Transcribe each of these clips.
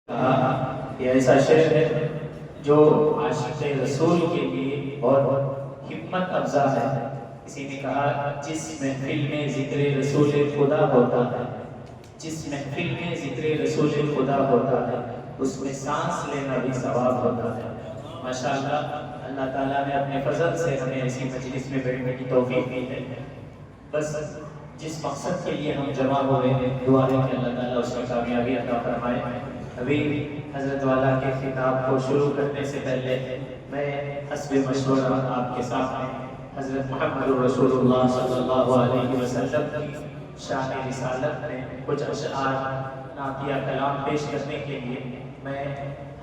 یہ ایسا شعر ہے جو عاشق رسول کے لیے بہت ہمت افزا ہے۔ کسی نے کہا جس محفل میں ذکر رسول خدا ہوتا ہے، جس محفل میں ذکر رسول خدا ہوتا ہے، اس میں سانس لینا بھی ثواب ہوتا ہے۔ ماشاءاللہ اللہ تعالیٰ نے اپنے فضل سے ہمیں ایسی مجلس میں بیٹھنے کی توفیق دی ہے۔ بس جس مقصد کے لیے ہم جمع ہوئے ہیں، دعا ہے کہ اللہ تعالیٰ اس میں کامیابی عطا فرمائے۔ ابھی حضرت والا کے خطاب کو شروع کرنے سے پہلے میں حسب مشورہ آپ کے سامنے حضرت محمد رسول اللہ صلی اللہ علیہ وسلم کی شان رسالت میں کچھ اشعار نعتیہ کلام پیش کرنے کے لیے میں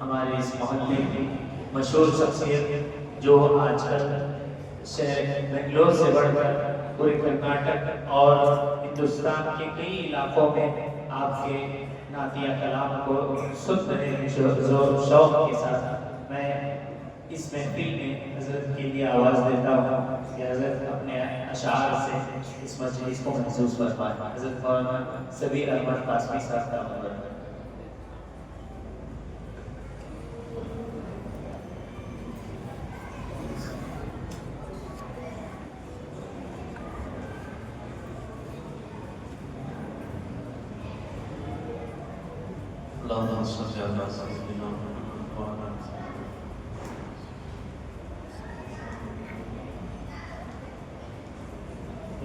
ہمارے اس محلے کی مشہور شخصیت جو آج کل شہر بنگلور سے بڑھ کر پورے کرناٹک اور ہندوستان کے کئی علاقوں میں آپ کے نعتیہ کلام کو سن رہے ہیں شوق کے ساتھ، میں اس محفل میں حضرت کے لیے آواز دیتا ہوں کہ حضرت اپنے اشعار سے اس مجلس کو محسوس فرمائیں۔ حضرت مولانا سبیر احمد قاسمی صاحب کا نمبر۔ اللهم صل على سيدنا محمد وعلى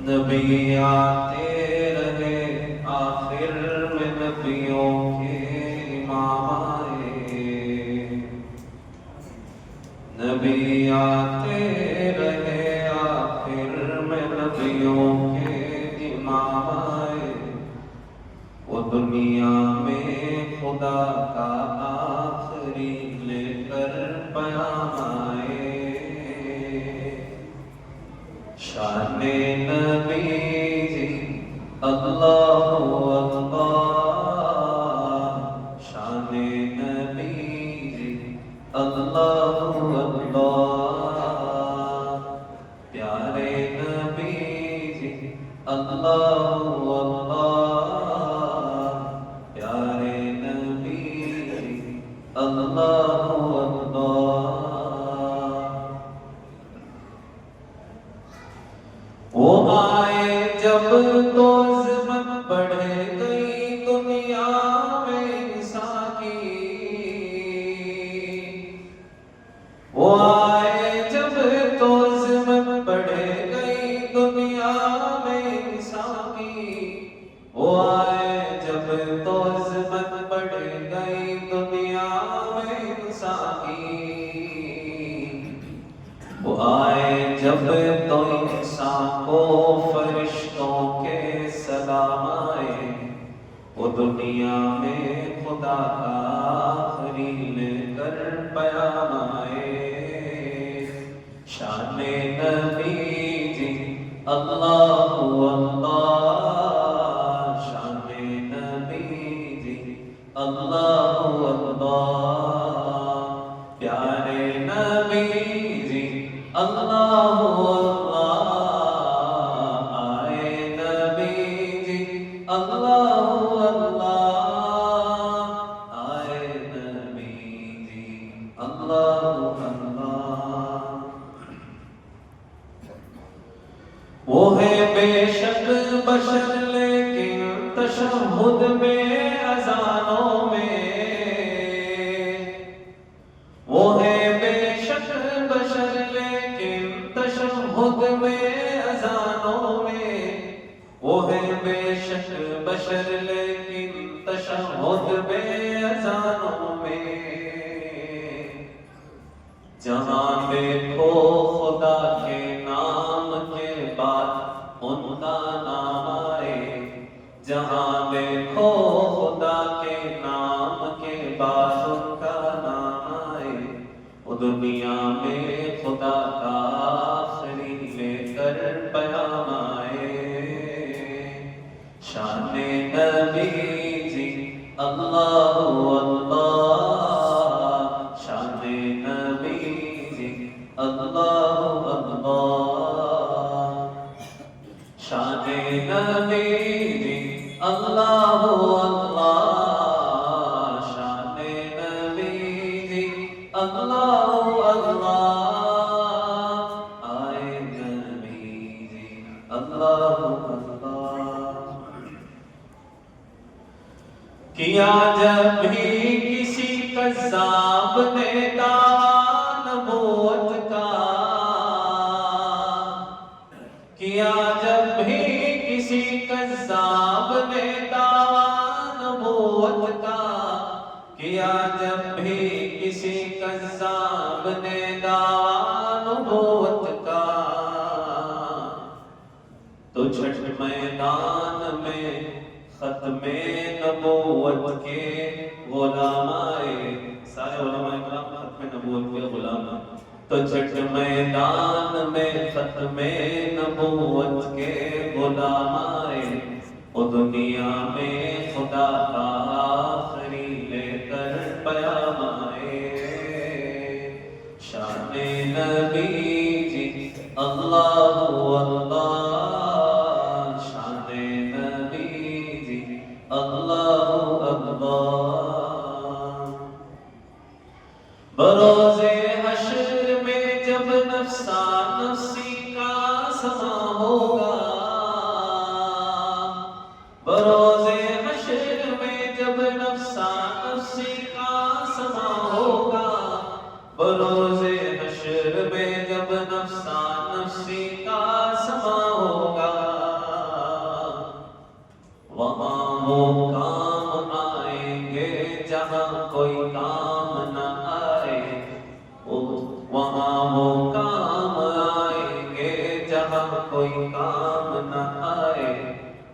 نبی آتے رہے آخر میں نبیوں کے امام آئے، نبی آتے رہے آخر میں نبیوں کے امام آئے، وہ دنیا میں خدا کا آخری لے کر پیام آئے۔ شان نبی جی اللہ اللہ، شان نبی جی اللہ اللہ، پیارے نبی جی اللہ اللہ، پیارے نبی جی اللہ اللہ۔ وہ آئے جب تو عظمت بڑھ گئی دنیا میں انسان کی، وہ آئے جب تو عظمت بڑھ گئی دنیا میں انسان کی، وہ آئے جب تو عظمت بڑھ گئی دنیا میں انسان کی، وہ آئے جب تو انسان کو فرشتوں کے سلام آئے، وہ دنیا میں خدا کا آخری لے کر پیام آئے۔ شان نبی جی اللہ اللہ، شان نبی جی اللہ اللہ، پیارے نبی جی اللہ اللہ، آئے نبی جی اللہ اللہ، آئے نبی جی اللہ اللہ۔ وہ ہے بے شک بشر لیکن تشہد میں اذانوں میں، وہ ہے بے شک بشر لیکن تشہد میں اذانوں میں، وہ ہے بے شک بشر لیکن تشہد میں اذانوں میں، جہاں دیکھو خدا کے نام کے بعد ان کا نام آئے، جہاں دیکھو خدا کے نام کے بعد ان کا نام آئے، وہ دنیا میں خدا کا آخری لے کر پیام آئے۔ شان نبی جی اللہ اللہ، شان نبی جی اللہ اللہ، شان نبی جی اللہ اللہ، شان اللہ اللہ آئے نبی جی اللہ اللہ کیا جب بھی کسی قذاب نے دعویٰ نبوت کا کیا جب بھی کسی قذاب نے دعویٰ نبوت کا کیا جب بھی کسی قذاب نے دعویٰ نبوت کا تو جھٹ میدان میں ختم نبوت کے غلام آئے سارے علماء کرام ختم نبوت کے غلام آئے تو جھٹ میدان میں ختم نبوت کے غلام آئے وہ دنیا میں خدا کا آخری لے کر پیام آئے شان نبی جی اللہ اللہ شان نبی جی اللہ اللہ بروز حشر میں جب نفسا نفسی کا سما ہوگا بروز حشر میں جب نفسا نفسی کا سما ہوگا بروز حشر میں جب نفسا نفسی کا سما ہوگا وہاں وہ کام آئیں گے جہاں کوئی کام نہ آئے وہاں وہ کام آئیں گے جہاں کوئی کام نہ آئے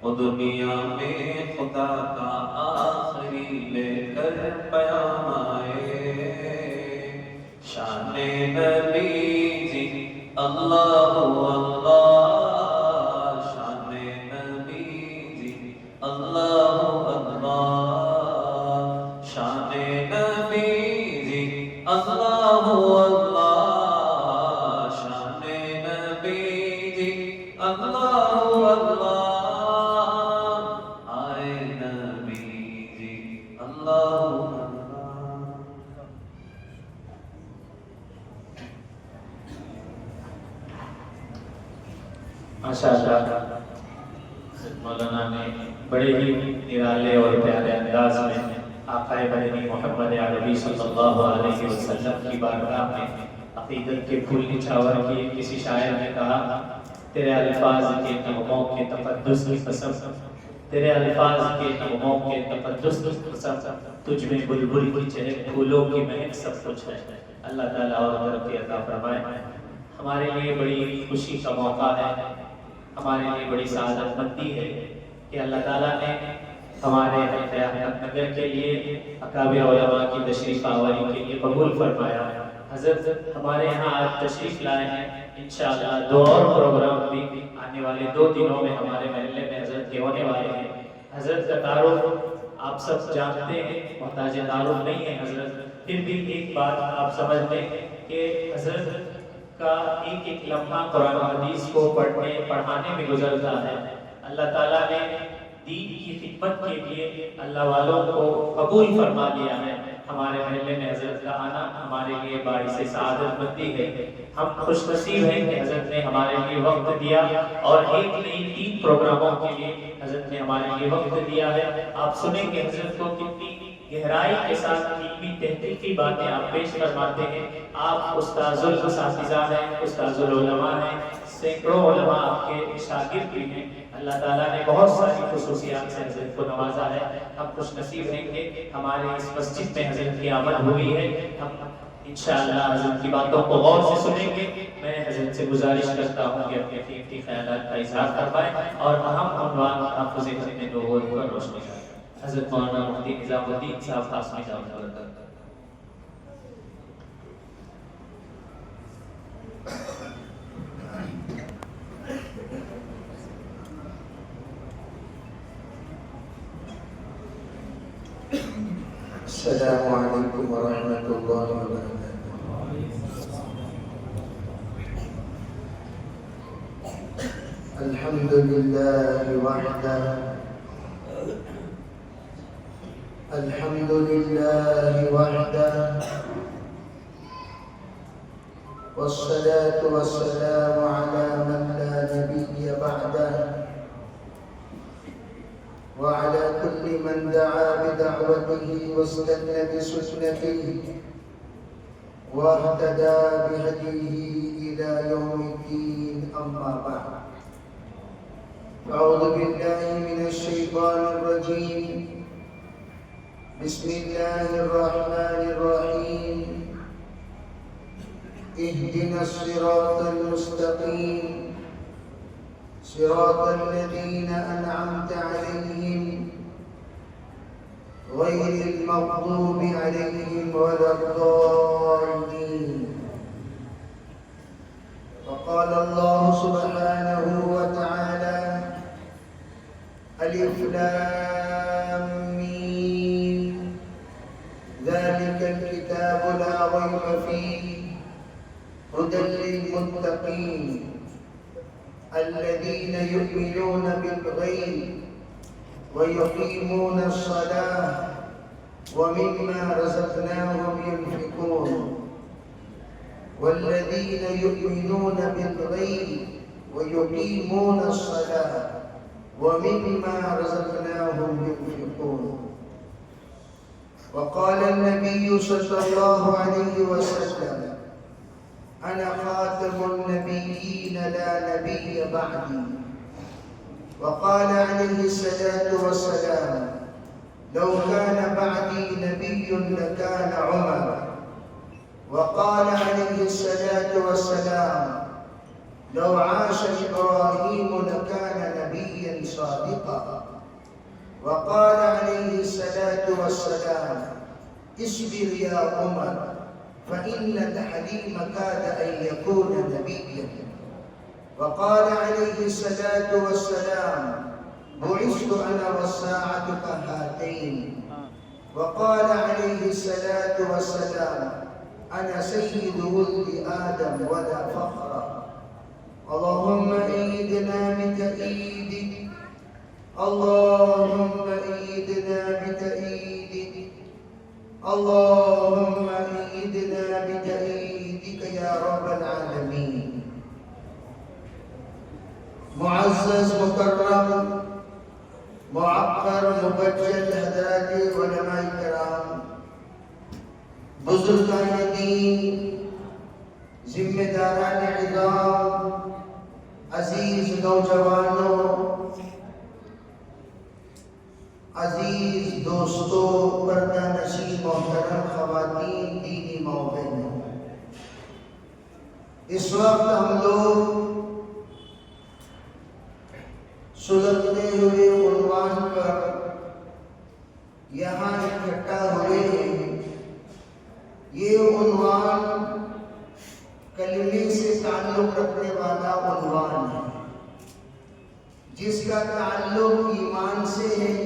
وہ دنیا میں خدا کا آخری لے کر پیام آئے شان نبی جی اللہ اللہ شان نبی جی اللہ اللہ شان نبی جی اللہ اللہ شان نبی جی اللہ اللہ آئے نبی جی اللہ ماشاءاللہ مولانا نے بڑے ہی نرالے اور پیارے انداز میں آقا مدنی محمد عربی صلی اللہ علیہ وسلم کی بارگاہ میں عقیدت کے پھول نچھاور کیے کسی شاعر نے کہا تیرے الفاظ کے نغموں کے تقدس کی قسم تیرے الفاظ کے نغموں کے تقدس کی قسم تجھ میں بلبل کی چہک پھولوں کی مہک سب کچھ ہے اللہ تعالیٰ اور ترقی عطا فرمائے ہمارے لیے بڑی خوشی کا موقع ہے ہمارے لیے بڑی سعادت مندی ہے کہ اللہ تعالیٰ نے ہمارے احمد نگر کے لیے اکابر علماء کی تشریف آوری کے لیے قبول فرمایا حضرت ہمارے یہاں آج تشریف لائے ہیں انشاءاللہ دو اور پروگرام بھی آنے والے 2 دنوں میں ہمارے محلے میں حضرت کے ہونے والے ہیں حضرت کا تعارف آپ سب جانتے ہیں محتاج تعارف نہیں ہے حضرت پھر بھی ایک بات آپ سمجھ لیں کہ حضرت کا ایک ایک لمحہ قرآن و حدیث کو پڑھانے میں گزرتا ہے اللہ تعالیٰ نے دین کی خدمت کے لیے اللہ والوں کو قبول فرما لیا ہے ہمارے محلے میں حضرت کا آنا ہمارے لیے باعث سعادت مندی ہے ہم خوش نصیب ہیں کہ حضرت نے ہمارے لیے وقت دیا اور ایک نہیں 3 پروگراموں کے لیے حضرت نے ہمارے لیے وقت دیا ہے آپ سنیں کہ حضرت کو کتنی گہرائی کے ساتھ علمی تحقیقی باتیں آپ پیش فرماتے ہیں آپ استاذ الاساتذہ ہیں استاذ العلماء ہیں سینکڑوں علماء آپ کے شاگرد بھی ہیں اللہ تعالیٰ نے بہت ساری خصوصیات سے حضرت کو نوازا ہے ہم خوش نصیب ہیں کہ ہمارے اس مسجد میں حضرت کی آمد ہوئی ہے ہم انشاءاللہ حضرت کی باتوں کو غور سے سنیں گے میں حضرت سے گزارش کرتا ہوں کہ اپنے قیمتی خیالات کا اظہار فرمائیں اور اہم عنوان تحفظ ختم نبوت پر روشنی ڈالیں حضرت مولانا مفتی نظام الدین صاحب قاسمی صاحب السلام علیکم ورحمۃ اللہ وبرکاتہ الحمد للہ وحدہ الحمد للہ وحدہ والصلاة والسلام على من لا نبي بعده وعلى كل من دعا بدعوته واستنى بسنته واهتدى بهديه إلى يوم الدين. أما بعد، أعوذ بالله من الشيطان الرجيم. بسم الله الرحمن الرحيم. اهدنا الصراط المستقيم صراط الذين أنعمت عليهم غير المغضوب عليهم ولا الضالين. وقال الله سبحانه وتعالى: ألف لام ميم ذلك الكتاب لا ريب فيه هدى للمتقين الذين يؤمنون بالغيب ويقيمون الصلاة ومما رزقناهم ينفقون. والذين يؤمنون بالغيب ويقيمون الصلاة ومما رزقناهم ينفقون. وقال النبي صلى الله عليه وسلم: أنا خاتم النبيين لا نبي بعدي. وقال عليه الصلاة والسلام: لو كان بعدي نبي لكان عمر. وقال عليه الصلاة والسلام: لو عاش إبراهيم لكان نبيا صادقا. وقال عليه الصلاة والسلام: اصبر يا عمر فإن الحليم كاد أن يكون نبيا. وقال عليه الصلاة والسلام: بعثت أنا والساعة كهاتين. وقال عليه الصلاة والسلام: أنا سيد ولد آدم ولا فخر. اللهم أيدنا بتأييدك، اللهم أيدنا بتأييدك، اللهم أيدنا بتأييدك يا رب العالمين. معزز مکرم معقر مبجل حضرات علماء کرام، بزرگان دین، ذمہ داران عظام، عزیز نوجوانوں، عزیز دوستوں، پردہ نشین محترم خواتین، دینی ماں بہنوں، اس وقت ہم لوگ سلگتے ہوئے عنوان پر یہاں اکٹھا ہوئے ہیں۔ یہ عنوان کلمے سے تعلق رکھنے والا عنوان ہے، جس کا تعلق ایمان سے ہے،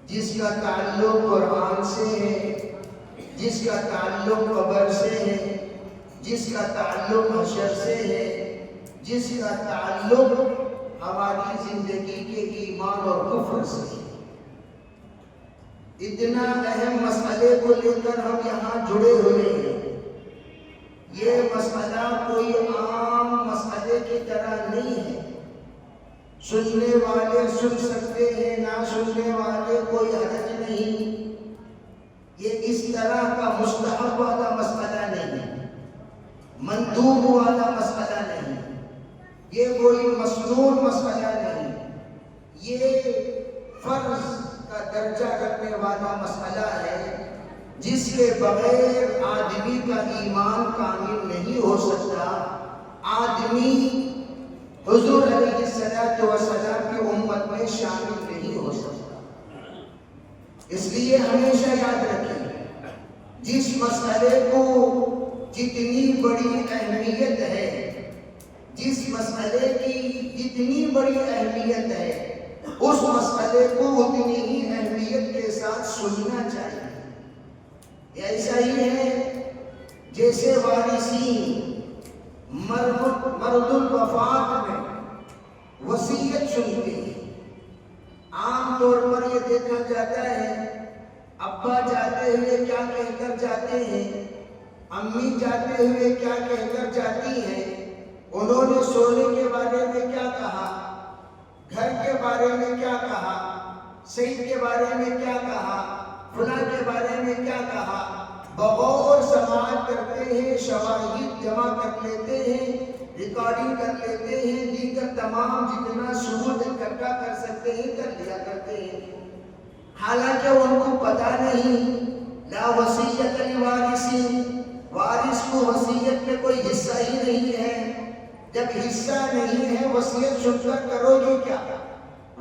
جس کا تعلق قرآن سے ہے، جس کا تعلق قبر سے ہے، جس کا تعلق حشر سے ہے، جس کا تعلق ہماری زندگی کے ایمان اور کفر سے ہے۔ اتنا اہم مسئلے کو لے کر ہم یہاں جڑے ہوئے ہیں۔ یہ مسئلہ کوئی عام مسئلے کی طرح نہیں ہے۔ سننے والے سن سکتے ہیں، نہ سننے والے کوئی حرج نہیں۔ یہ اس طرح کا مستحب والا مسئلہ نہیں ہے، مندوب والا مسئلہ نہیں، یہ کوئی مسنون مسئلہ نہیں، یہ فرض کا درجہ رکھنے والا مسئلہ ہے، جس کے بغیر آدمی کا ایمان کامل نہیں ہو سکتا، آدمی حضور علیہ السلام کی امت میں شامل نہیں ہو سکتا۔ اس لیے ہمیشہ یاد رکھیں، جس مسئلے کو جتنی بڑی اہمیت ہے، جس مسئلے کی جتنی بڑی اہمیت ہے، اس مسئلے کو اتنی ہی اہمیت کے ساتھ سننا چاہیے۔ ایسا ہی ہے جیسے وارثین مرد الوفات میں وصیت سنتے ہیں۔ عام طور پر یہ دیکھا جاتا ہے ابا جاتے ہوئے کیا کہہ کر جاتے ہیں؟ امی جاتے ہوئے کیا کہہ کر جاتی ہیں، انہوں نے سونے کے بارے میں کیا کہا، گھر کے بارے میں کیا کہا، سعید کے بارے میں کیا کہا، فلاں کے بارے میں کیا کہا، بغور سماعت کرتے ہیں، شواہد جمع کر لیتے ہیں، ریکارڈنگ کر لیتے ہیں، دیگر تمام جتنا ثبوت اکٹھا کر سکتے ہیں کر لیا کرتے ہیں، حالانکہ ان کو پتہ نہیں لا وصیت لوارث، وارث کو وصیت میں کوئی حصہ ہی نہیں ہے۔ جب حصہ نہیں ہے وصیت سن کر کرو گے کیا؟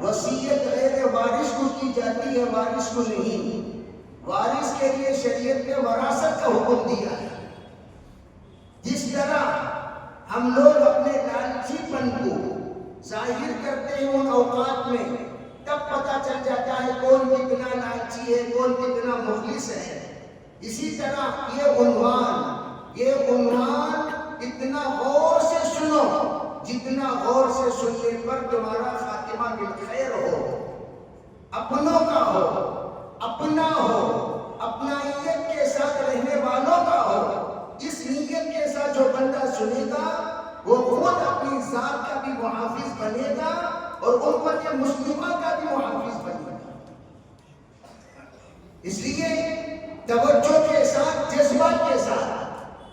وصیت غیر وارث کو کی جاتی ہے، وارث کو نہیں۔ وارث کے لیے شریعت نے وراثت کا حکم دیا ہے۔ جس طرح ہم لوگ اپنے لالچی پن کو ظاہر کرتے ہیں ان اوقات میں، تب پتہ چل جاتا ہے کون کتنا لالچی ہے، کون کتنا مخلص ہے۔ اسی طرح یہ عنوان اتنا غور سے سنو جتنا غور سے سننے پر تمہارا خاتمہ بالخیر ہو، اپنوں کا ہو، اپنا ہو، اپنائیت کے ساتھ رہنے والوں کا ہو۔ اس نیت کے ساتھ جو بندہ سنے گا وہ خود اپنی ذات کا بھی محافظ بنے گا اور امت مسلمہ کا بھی محافظ بنے گا۔ اس لیے توجہ کے ساتھ، جذبات کے ساتھ،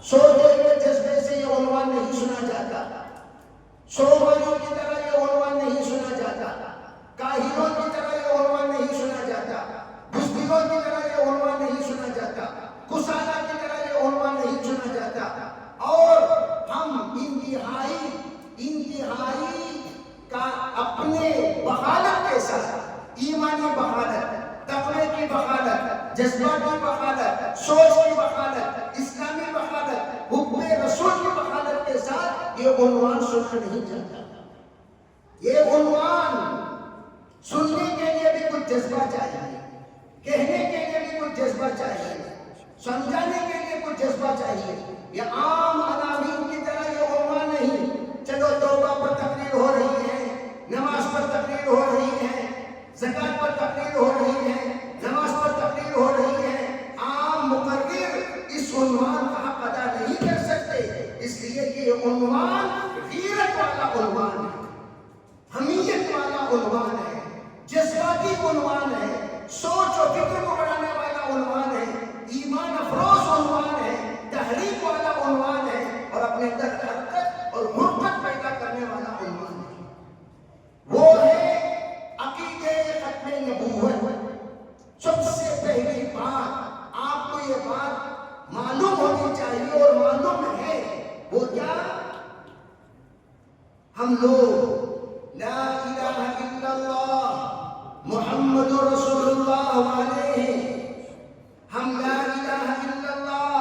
سوچتے ہوئے جذبے سے یہ عنوان نہیں سنا جاتا، سومریوں کی طرح یہ عنوان نہیں سنا جاتا، کاہنوں کی طرح یہ عنوان نہیں سنا جاتا، بزدلوں کی طرح یہ عنوان نہیں سنا جاتا، کسالہ کی طرح یہ عنوان نہیں سنا جاتا۔ اور ہم انتہائی کا اپنے بغالت کے ساتھ، ایمانی بغالت، تقوی کی بغالت، جذباتی بغالت، سوچ کی بغالت، اسلامی بغالت، حب رسول کی بغالت کے ساتھ یہ عنوان سنا نہیں جاتا۔ یہ عنوان سننے کے لیے بھی کچھ جذبہ چاہیے، کہنے کے لیے بھی کچھ جذبہ چاہیے، سمجھانے کے لیے کچھ جذبہ چاہیے۔ یہ عام عناوین کی طرح یہ عنوان نہیں، چلو توبہ پر تقریر ہو رہی ہے، نماز پر تقریر ہو رہی ہے، زکوٰۃ پر تقریر ہو رہی ہے، نماز پر تقریر ہو رہی ہے۔ عام مقرر اس عنوان کا حق ادا نہیں کر سکتے، اس لیے کہ یہ عنوان غیرت والا عنوان ہے، حمیت والا عنوان ہے، جذباتی عنوان ہے، سوچ و فکر کو بڑھانے والا عنوان ہے، ایمان افروز عنوان ہے، تحریک والا عنوان ہے، اور اپنے اندر حرکت اور حرکت پیدا کرنے والا عنوان ہے۔ وہ ہے عقیدہ ختم نبوت۔ سب سے پہلی بات آپ کو یہ بات معلوم ہونی چاہیے اور معلوم ہے، وہ کیا؟ ہم لوگ لا الہ الا اللہ محمد رسول اللہ والے ہیں۔ ہم لا الہ الا اللہ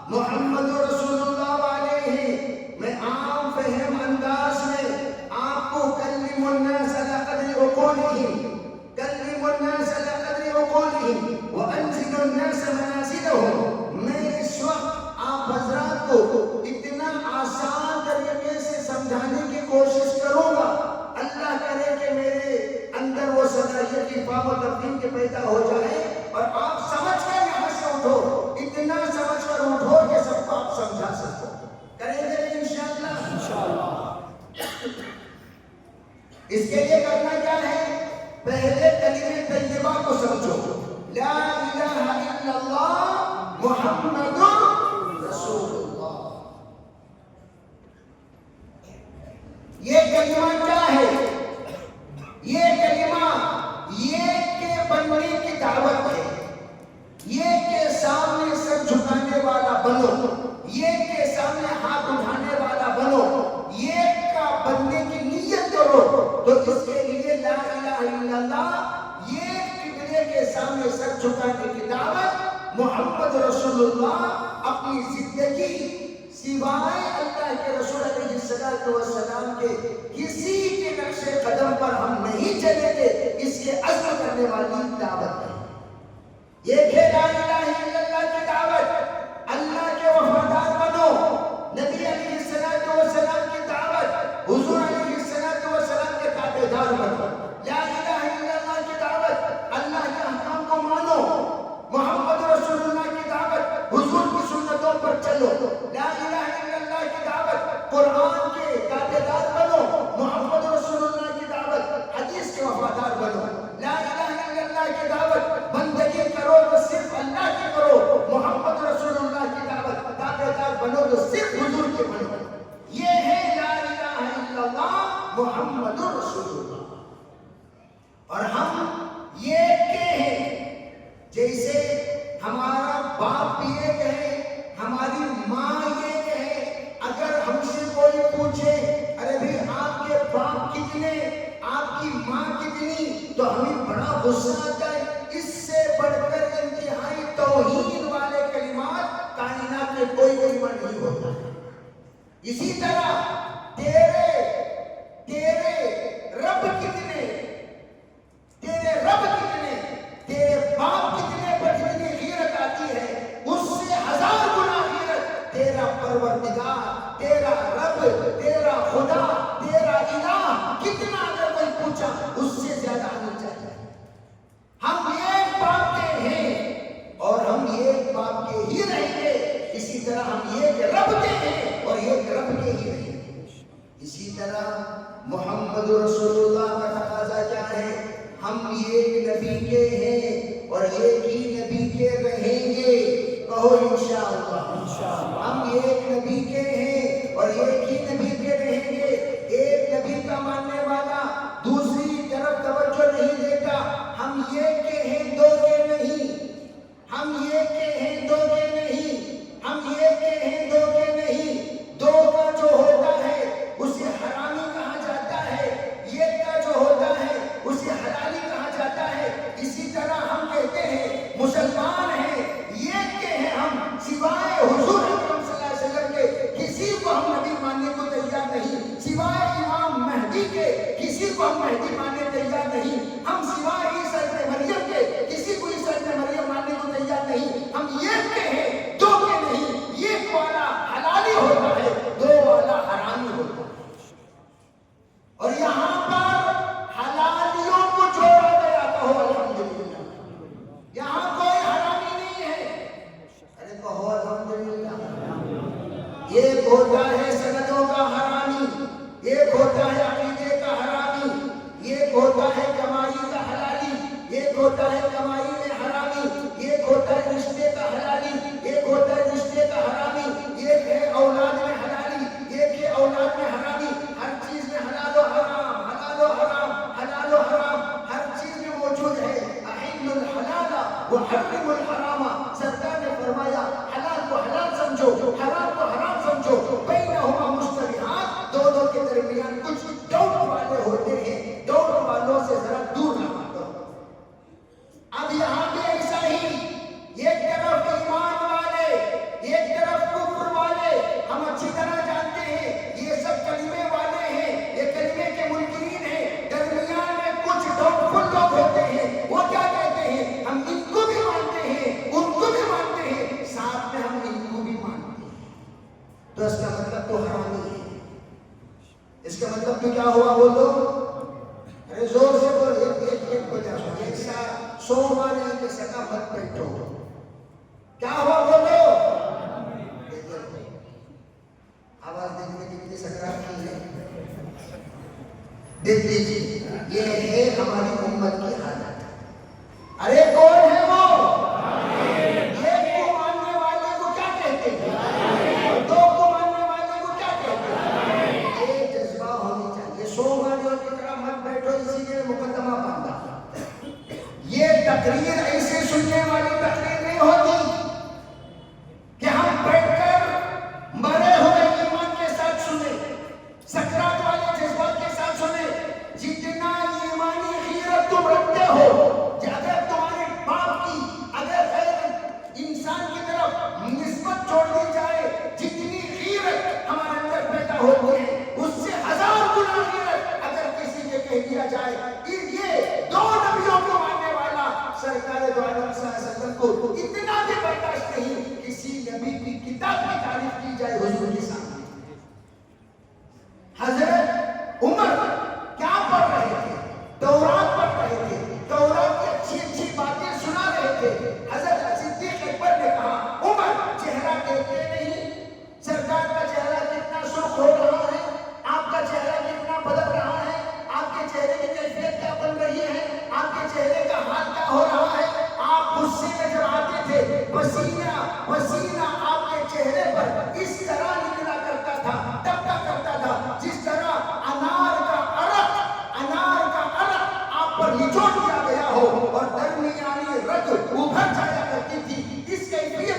محمد رسول اللہ والے ہیں۔ میں عام فہم انداز میں آپ کو کلم الناس علی قدر عقولہم، کلم الناس علی قدر عقولہم وانزل الناس منازلہم، میں اس وقت آپ حضرات کو اتنا آسان طریقے سے سمجھانے کی کوشش کروں گا، اللہ کرے کہ میرے اندر وہ صلاحیت کی فہم و تفہیم کے پیدا ہو جائے اور آپ سمجھ کر یہاں سے اٹھو، اتنا سمجھ کر اٹھو کہ سب کو آپ سمجھا سکو۔ کریں گے انشاءاللہ؟ اس کے لیے کرنا کیا ہے؟ پہلے کلمہ طیبہ کو سمجھو، لا الہ الا اللہ محمد رسول اللہ۔ یہ کلمہ کیا ہے؟ یہ کلمہ یہ کے بننے کی دعوت ہے، یہ کے سامنے سر جھکانے والا بنو، یہ کے سامنے ہاتھ اٹھانے والا بنو، یہ کا بننے کی نیت کرو۔ تو اس کے لیے لا الہ الا اللہ، یہ قبلے کے سامنے سر جھکانے کی دعوت، محمد رسول اللہ اپنی زندگی سوائے اللہ کے رسول علیہ السلام کے کسی کے نقش قدم پر ہم نہیں چلیں گے، اس کے عزم کرنے والی دعوت ہے۔ یہ ہے لا الہ الا اللہ کی دعوت، اللہ کے وفادار بنو، نبی علیہ السلام کی دعوت، حضور علیہ السلام کے تابعدار بنو۔ لا الہ الا اللہ کی دعوت، اللہ کے احکام کو مانو، محمد رسول اللہ کی دعوت، حضور کی سنتوں پر چلو۔ باپ بھی ایک ہے، ہماری ماں ایک ہے. اگر ہم سے کوئی پوچھے ارے بھائی آپ کے باپ کتنے، آپ کی ماں کتنی، تو ہمیں بڑا غصہ آتا ہے. اس سے بڑھ کر انتہائی توہین والے کلمات کائنات میں کوئی کلمہ نہیں ہوتا. اسی طرح تیرے رب کتنے، تیرے رب کتنے، تیرے باپ کتنے پر جتنی غیرت آتی ہے اس سے 1000 گنا غیرت تیرا پروردگار، تیرا رب، تیرا خدا، تیرا الہ کتنا اگر کوئی پوچھا اس سے زیادہ آنی چاہیے. ہم ایک باپ کے ہیں اور ہم ایک باپ کے ہی رہیں گے. اسی طرح ہم ایک رب کے ہیں اور ایک رب کے ہی رہیں گے. اسی طرح محمد رسول اللہ کا تقاضا کیا ہے؟ ہم ایک نبی کے ہیں اور ایک ہی نبی کے رہیں گے. کہو انشاءاللہ. ہم ایک نبی کے ہیں اور ایک ہی نبی کے رہیں گے. ایک نبی کا ماننے والا دوسری طرف توجہ نہیں دیتا. ہم ایک کے ہیں، دو کے نہیں. ہم ایک کے ہیں، دو کے نہیں. ہم ایک کے ہیں، دو کے نہیں. دو کا جو ہوتا ہے اسے حرامی کہا جاتا ہے، ایک کا جو ہوتا ہے اسے حلالی کہا جاتا ہے. اسی طرح ہم کہتے ہیں مسلمان ہیں، ایک کے ہیں ہم، سوائے حضور اکرم صلی اللہ علیہ وسلم کے کسی کو ہم نبی ماننے کو تیار نہیں. سوائے امام مہدی کے کسی کو ہم مہدی ماننے تیار نہیں. ہم سوائے عیسیٰ ابن مریم کے کسی کو عیسیٰ ابن مریم ماننے کو تیار نہیں. ہم ایک کے ہیں، دو کے نہیں. ایک والا حلالی ہوتا ہے، دو والا حرامی ہوتا ہے. اور یہاں پر حلالیوں کو چھوڑا گیا. کہو الحمدللہ. یہاں کوئی حرامی نہیں ہے. ارے کہو الحمدللہ. ایک ہوتا ہے سندوں کا حرامی، ایک ہوتا ہے عقیدے کا حرامی، ایک ہوتا ہے کمائی کا حلالی، ایک ہوتا ہے کمائی میں حرامی، ایک ہوتا ہے رشتے کا حلالی، ایک ہوتا ہے رشتے کا حرامی. ایک ہے اولاد میں حلالی، ایک ہے اولاد میں حرامی. ہر چیز میں حلال و حرام، حلال و حرام، حلال و حرام ہر چیز میں موجود ہے. احل الحلال وحرم الحرام. سرکار نے فرمایا حلال کو حلال سمجھو، حرام کو حرام سمجھو. بینہما مشتبہات، دونوں کے درمیان کچھ ڈاؤٹ والے ہوتے ہیں، ڈاؤٹ والوں سے ذرا دور رہا کرو. اب یہاں بھی ایسا ہی، ایک طرف ایمان والے، ایک طرف کفر والے. ہم اچھی طرح جانتے ہیں یہ سب کلمے والے ہیں، یہ کلمے کے منکرین ہیں. درمیان میں کچھ ڈاؤٹ فل لوگ ہوتے ہیں. وہ کیا کہتے ہیں؟ ہم ان کو بھی مانتے ہیں، ان کو بھی مانتے ہیں، ساتھ میں ہم ان کو بھی مانتے ہیں. تو اس کا مطلب تو حرامی ہے. اس کا مطلب تو کیا ہوا بولو؟ ارے زور سے بول. ایک بجا ایک ساتھ 100 مانے کے سکا مت بیٹھو. کیا ہوا بولو؟ آواز دیکھنے کی کتنی سکرات کی ہے. دیکھ لیجیے یہ ہے ہماری امت کی حالت. ارے کون ہے وہ؟ ایک کو ماننے والے کو کیا کہتے ہیں؟ دو کو ماننے والے کو کیا کہتے ہیں؟ ایک جذبہ ہونی چاہیے. 100 مانوں کی طرح مت بیٹھو. اسی لیے مقدمہ باندھا. یہ تقریر ایسے سننے والی تقریر نہیں ہوتی کہ ہم بیٹھ کر مرے ہوئے ایمان کے ساتھ سنیں، سکرات والے جذبات کے ساتھ سنیں. جتنا ایمانی غیرت تم رکھتے ہو، اگر تمہارے باپ کی اگر غیر انسان کی طرف نسبت چھوڑ دی جائے، جتنی غیرت ہمارے اندر پیدا ہوتی ہے اس سے 1000 گنا غیرت اگر کسی کے کہہ دیا جائے. یہ دو نبیوں کو ماننے والا سرکار دو عالم صلی اللہ علیہ وسلم کو اتنا بھی برداشت نہیں کسی نبی کی کتاب کی تعریف کی جائے حضور کے سامنے. حضرت عمر کیا پڑھ رہے تھے؟ تورات پڑھ رہے تھے. تورات کی اچھی اچھی باتیں سنا رہے تھے. حضرت صدیق اکبر نے کہا عمر چہرہ دیکھتے نہیں؟ سرکار کا چہرہ کتنا سرخ ہو رہا ہے، آپ کا چہرہ کتنا بدل رہا ہے، آپ کے چہرے کی کیفیت کیا بن رہی ہے، آپ کے چہرے کا حال کیا ہو رہا ہے. آپ غصے میں جب آتے تھے پسینہ پسینہ آپ کے چہرے پر اس طرح نکلا کرتا تھا، ٹپکا کرتا تھا جس طرح انار کا عرق آپ پر نچوڑ دیا گیا ہو اور درمیانی رگ ابھر جایا کرتی تھی. اس کیفیت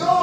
2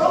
2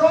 2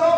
2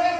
1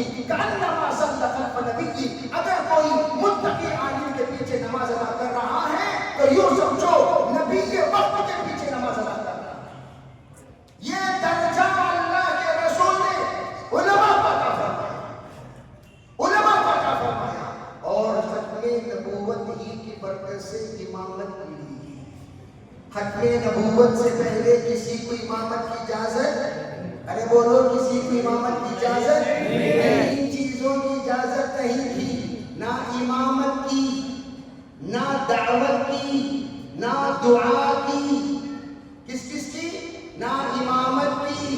المسلمین کأنما صلی خلف نبی. اگر کوئی متقی عالم کے پیچھے نماز ادا کر رہا ہے تو یوں سمجھو نبی کے وقت کے پیچھے نماز ادا کر رہا ہے. یہ درجہ اللہ کے رسول نے علماء کا عطا فرمایا، علماء کا عطا فرمایا. اور ختم نبوت ہی کی برکت سے امامت ملی. ختم نبوت سے پہلے کسی کو امامت کی اجازت، ارے بولو کسی کو امامت کی اجازت نہیں. ان چیزوں کی اجازت نہیں تھی، نہ امامت کی، نہ دعوت کی، نہ دعا کی. کس کی؟ نہ امامت کی،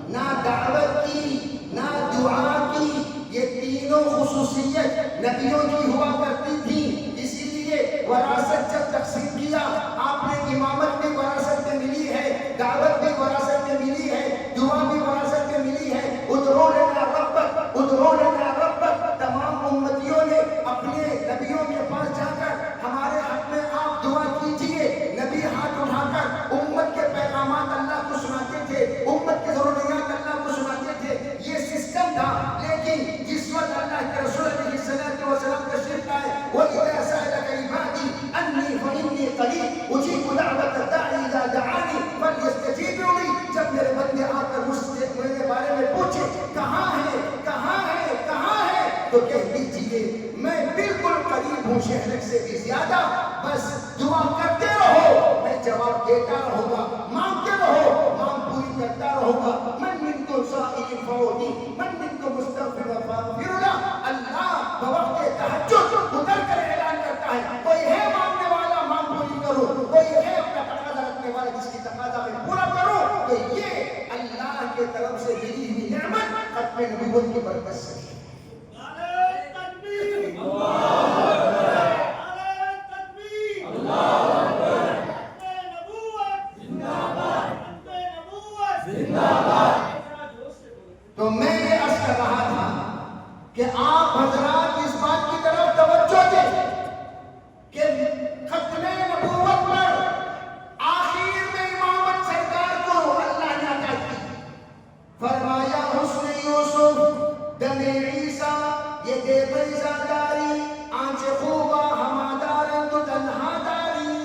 نہ دعوت کی، نہ دعا کی. یہ تینوں خصوصیت نبیوں کی ہوا کرتی تھی. اسی لیے وراثت جب تقسیم کیا آپ نے امامت بھی وراثت میں ملی ہے، دعوت بھی وراثت میں ملی ہے، دعا بھی وراثت میں ملی ہے. ادعو لنا ربک، ادعو لنا ربک. تمام امتیوں نے اپنے نبیوں کے پاس جا کر ہمارے حق میں آپ دعا کیجئے. نبی ہاتھ اٹھا کر امت کے پیغامات اللہ کو سناتے تھے، امت کے ضروریات اللہ کو سناتے تھے. یہ سسٹم تھا. لیکن جس وقت اللہ کے رسول علیہ السلام تشریف لائے، وَإِذَا سَأَلَكَ عِبَادِي أَنِّي فَإِنِّي قَرِيبٌ أُجِيبُ دَعْوَةَ الدَّاعِ إِذَا دَعَانِ فَلْيَسْتَجِيبُوا لِي. جب میرے بندے آ کر مجھ سے میرے بارے میں پوچھے کہاں ہے کہاں ہے کہاں ہے، تو کہہ دیجیے میں بالکل قریب ہوں، شہرک سے بھی زیادہ. بس دعا کرتے رہو، میں جواب دیتا رہوں گا. مانگتے رہو، مانگ پوری کرتا رہوں گا. من منکم صائم فعودی، من منکم مستغفر فاغفر له. اللہ بوقت تہجد اتر کر اعلان کرتا ہے کوئی ہے مانگنے والا مانگ پوری کرو، کوئی ہے اپنا تقاضا رکھنے والا جس کی تقاضا میں پورا کرو. تو یہ اللہ کی طرف سے ملی ہوئی نعمت ختم نبوت کی برکت سے. تو میں یہ عرض کر رہا تھا کہ آپ حضرات اس بات کی طرف توجہ دیں کہ ختم نبوت پر آخر میں امامت سرکار کو اللہ نے عطا کی. فرمایا حسن یوسف دم عیسیٰ یہ دے بیضا داری، آنچ خوبا ہمادارن تو تنہا داری.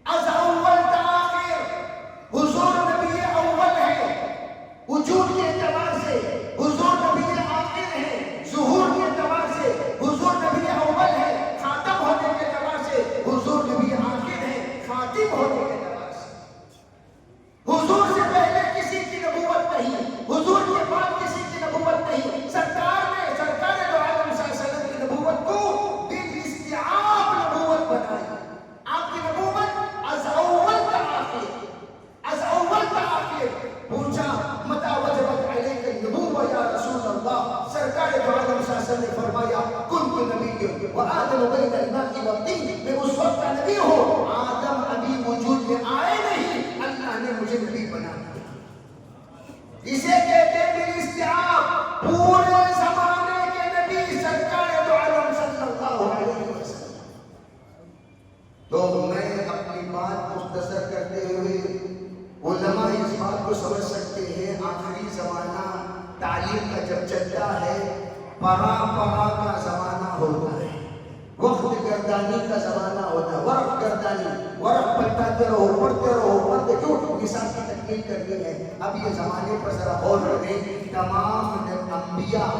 از اول تا آخر حضور نبی اول ہے، وجود کے اعتبار سے حضور نبی آخر ہے، ظہور کے اعتبار سے حضور نبی اول ہے، خاتم ہونے کے اعتبار سے حضور نبی آخر ہے، خاتم ہونے کے اعتبار سے. حضور سے پہلے کسی کی نبوت نہیں، حضور کے بعد کسی کی نبوت نہیں. سرکار دو عالم صلی اللہ علیہ وسلم کی نبوت کو بالاستیعاب نبوت بنائی. آپ کی نبوت از اول تا آخر، از اول تا آخر. پوچھا متى وجبت علیک النبوۃ یا رسول اللہ؟ سرکار دو عالم صلی اللہ علیہ وسلم نے فرمایا کنت نبی وآدم بین الماء والطین. میں اس وقت کا نبی ہوں، آدم ابھی وجود میں آئے نہیں، اللہ نے مجھے نبی بنا دیا. اسے کہتے ہیں بالاستیعاب. پورے زمانے کے نبی سرکار دو عالم صلی اللہ علیہ وسلم. تو میں اپنی بات مختصر کرتے ہوئے علماء اس بات کو سمجھ سکتے ہیں آخری زمانہ تعلیم کا جب چلتا ہے، پڑھا کا زمانہ ہوتا ہے، وقت گردانی کا زمانہ ہوتا ہے، ورق گردانی، ورق پلٹاتے رہو، پڑھتے جھوٹ مثال کی تکمیل کرنی ہے. اب یہ زمانے پر ذرا غور کریں. تمام انبیاء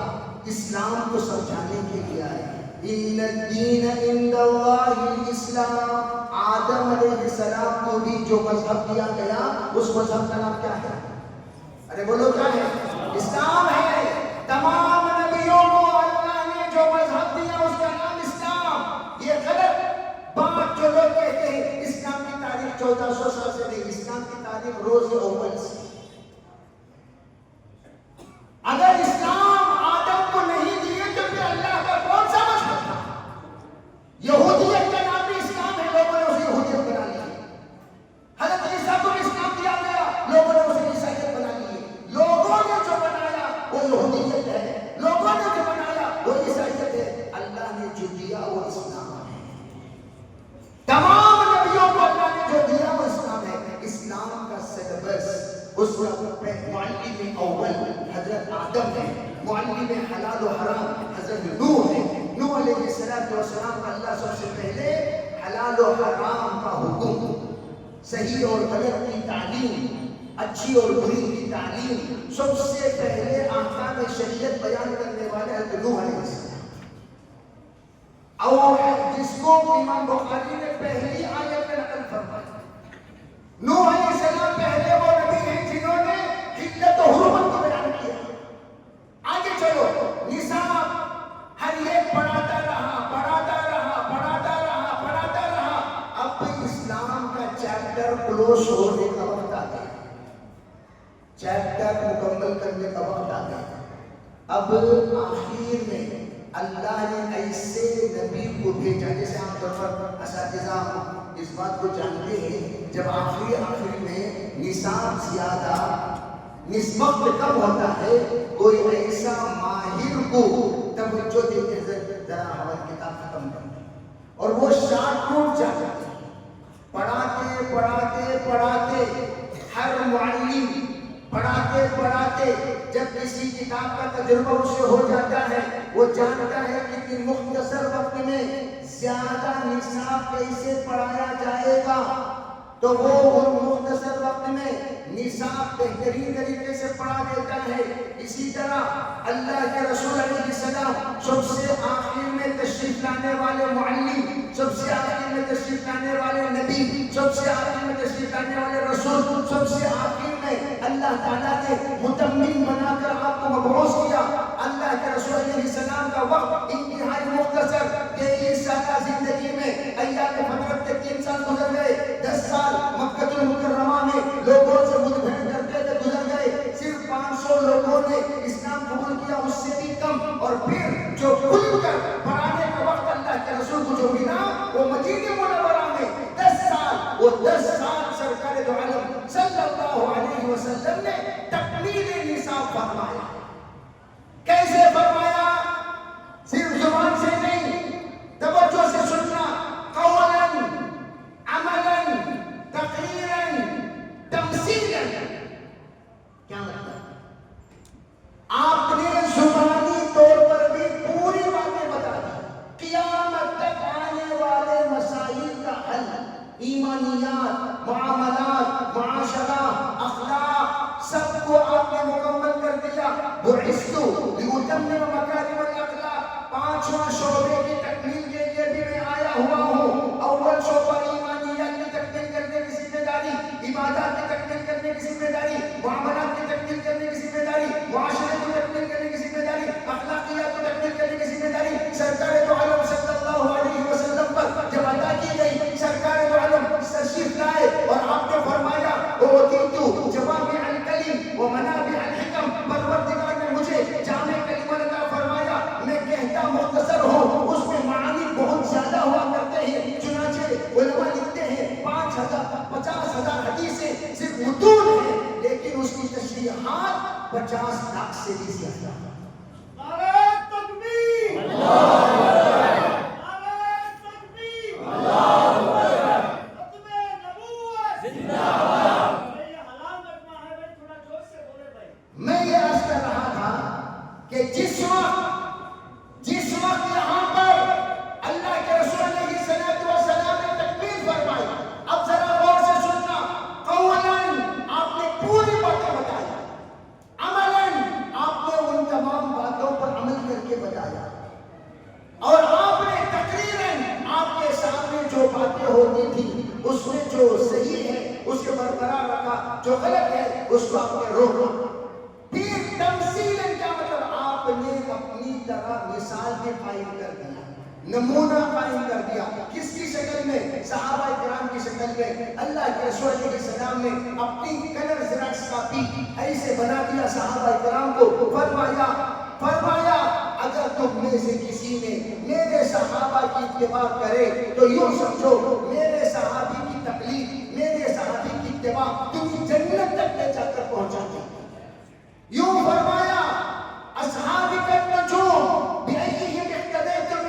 اسلام کو سمجھانے کے لیے آئے. ان الدین عند اللہ الاسلام. آدم علیہ السلام کو بھی جو مذہب دیا گیا اس مذہب کا نام کیا ہے؟ ارے بولو کیا ہے؟ اسلام ہے. تمام نبیوں کو اللہ نے جو مذہب دیا اس کا نام اسلام. یہ غلط بات جو لوگ کہتے ہیں اسلام کی تاریخ 1400 سال سے نہیں، اسلام کی تاریخ روز اول سے. اگر اسلام آدم کو نہیں دیے تو پھر اللہ کا کون سا مذہب تھا؟ یہودیت کا نام بھی اسلام ہے، لوگوں نے اسے یہودیت بنا لی. حضرت عیسیٰ کو اسلام دیا گیا، لوگوں نے اسے عیسائیت بنا لی. لوگوں نے جو بنایا وہ یہودیت ہے، لوگوں نے جو بنایا وہ عیسائیت ہے. اللہ نے جو دیا وہ اسلام ہے. تمام نبیوں کو اللہ نے جو دیا وہ اسلام ہے. اسلام کا سلیبس اس وقت معلم اول حضرت آدم ہے، معلم حلال و حرام حضرت نوح ہے. نوح علیہ السلام کا اللہ سب سے پہلے حلال و حرام کا حکم، صحیح اور غلط کی تعلیم، اچھی اور بری کی تعلیم، سب سے پہلے احکام شریعت بیان کرنے والے حضرت نوح علیہ السلام. اور جس کو امام بخاری نے پہلی آیت میں نقل فرمایا، نوح علیہ السلام پہلے وہ نبی ہیں جنہوں نے حلت و حرمت کو بیان کیا. آگے چلو، نصاب ہر ایک پڑھاتا رہا. اب اسلام کا چیپٹر کلوز ہونے کا وقت آ گیا، چیپٹر مکمل کرنے کا وقت آ گیا. اب آخر میں اللہ نے ایسے نبی کو بھیجا، جیسے عام طور پر اساتذہ اس بات کو جانتے ہیں، جب آخر میں نصاب زیادہ نسبت کم ہوتا ہے، کوئی ایسا ماہر کو توجہ دیتے ہیں ذرا ہماری کتاب ختم کر دیں، اور وہ شارٹ روٹ جاتا ہے. پڑھاتے ہر معلم پڑھاتے جب کسی کتاب کا تجربہ اسے ہو جاتا ہے، وہ جانتا ہے کہ مختصر وقت میں زیادہ نصاب کیسے پڑھایا جائے گا، تو وہ مختصر وقت میں نصاب بہترین طریقے سے پڑھا دیتا ہے. اسی طرح اللہ کے رسول علیہ السلام سب سے آخر میں تشریف لانے والے معلم، سب سے آخر میں تشریف لانے والے نبی، سب سے آخر میں تشریف لانے والے رسول، سب سے آخر میں اللہ تعالیٰ نے متمم بنا کر آپ کو مبعوث کیا. اللہ کے رسول علیہ السلام کا وقت انتہائی مختصر، 23 سالہ زندگی میں ایام فترت کے 3 سال گزر گئے، 10 سال مکہ المکرمہ میں لوگوں سے مدبھیڑ کرتے ہوئے گزر گئے، صرف 500 لوگوں نے اسلام قبول کیا، اس سے بھی کم. اور پھر جو کھل کر پڑھانے کا وقت اللہ کے رسول کو جو ملا وہ مدینہ منورہ میں 10 سال، وہ 10 سال سرکار دو عالم صلی اللہ علیہ وسلم نے تکمیل نصاب فرمایا. کیسے فرمایا؟ صرف زبان سے نہیں، توجہ سے سننا، قولاً، عملاً، تقریراً، تمثیلاً. کیا مطلب؟ آپ نے زبانی طور پر بھی پوری باتیں بتا دی، قیامت تک آنے والے مسائل کا حل، ایمانیات، معاملات، معاشرہ، اخلاق، سب کو آپ نے مکمل کر دیا. بعثت لأتمم مکارم الاخلاق، 5واں شعبے کی تکمیل کے لیے بھی میں آیا ہوا ہوں. اول شعبہ ایمانیات کی تکمیل کرنے کی ذمہ داری، عبادات کی تکمیل کرنے کی ذمہ داری، معاملات کی تکمیل کرنے کی ذمہ داری، معاشرے کی تکمیل کرنے کی ذمہ داری، اخلاقیات کی تکمیل کرنے کی ذمہ داری سرکار دو عالم صلی اللہ علیہ وسلم پر جب عطا کی گئی. سرکار دو عالم تشریف لائے اور آپ نے فرمایا اوتیت جوامع الکلم ومنابع الحکم، پروردگار نے مجھے جامع کلمہ عطا فرمایا، میں کہتا مختصر ہوں، اس میں معانی بہت زیادہ ہوا کرتے ہیں. چنانچہ علماء لکھتے ہیں 50,000 حدیثیں صرف متون ہیں، لیکن اس کی تشریحات 50 لاکھ سے بھی زیادہ. نعرہ تکبیر، اللہ میں یہ عرض کر رہا تھا کہ جس وقت یہاں پر اللہ کے رسول علیہ السلام نے تکبیر فرمائی، اب ذرا غور سے سننا، قولاً آپ نے پوری باتیں بتائی، عملاً آپ نے ان تمام باتوں پر عمل کر کے بتایا، اور آپ نے تقریراً آپ کے سامنے جو باتیں ہوتی تھی اس میں جو صحیح ہے اس کے برقرار رکھا، جو غلط ہے اس کو آپ نے روکا. پھر تمثیلاً کیا مطلب؟ آپ نے اپنی طرح مثال بھی قائم کر دیا، نمونہ قائم کر دیا. کس کی شکل میں؟ صحابہ کرام کی شکل میں. اللہ کے رسول علیہ السلام نے اپنی کلر زیراکس کاپی ایسے بنا دیا صحابہ کرام کو. فرمایا اگر تم میں سے کسی نے میرے صحابہ کی اتباع کرے تو یوں سمجھو میرے صحابی کی تقلید، میرے صحابی کی اتباع تمہیں جنت تک لے جا کر پہنچاتی. یوں فرمایا اصحابک النجوم بأیہم اہتدیتم،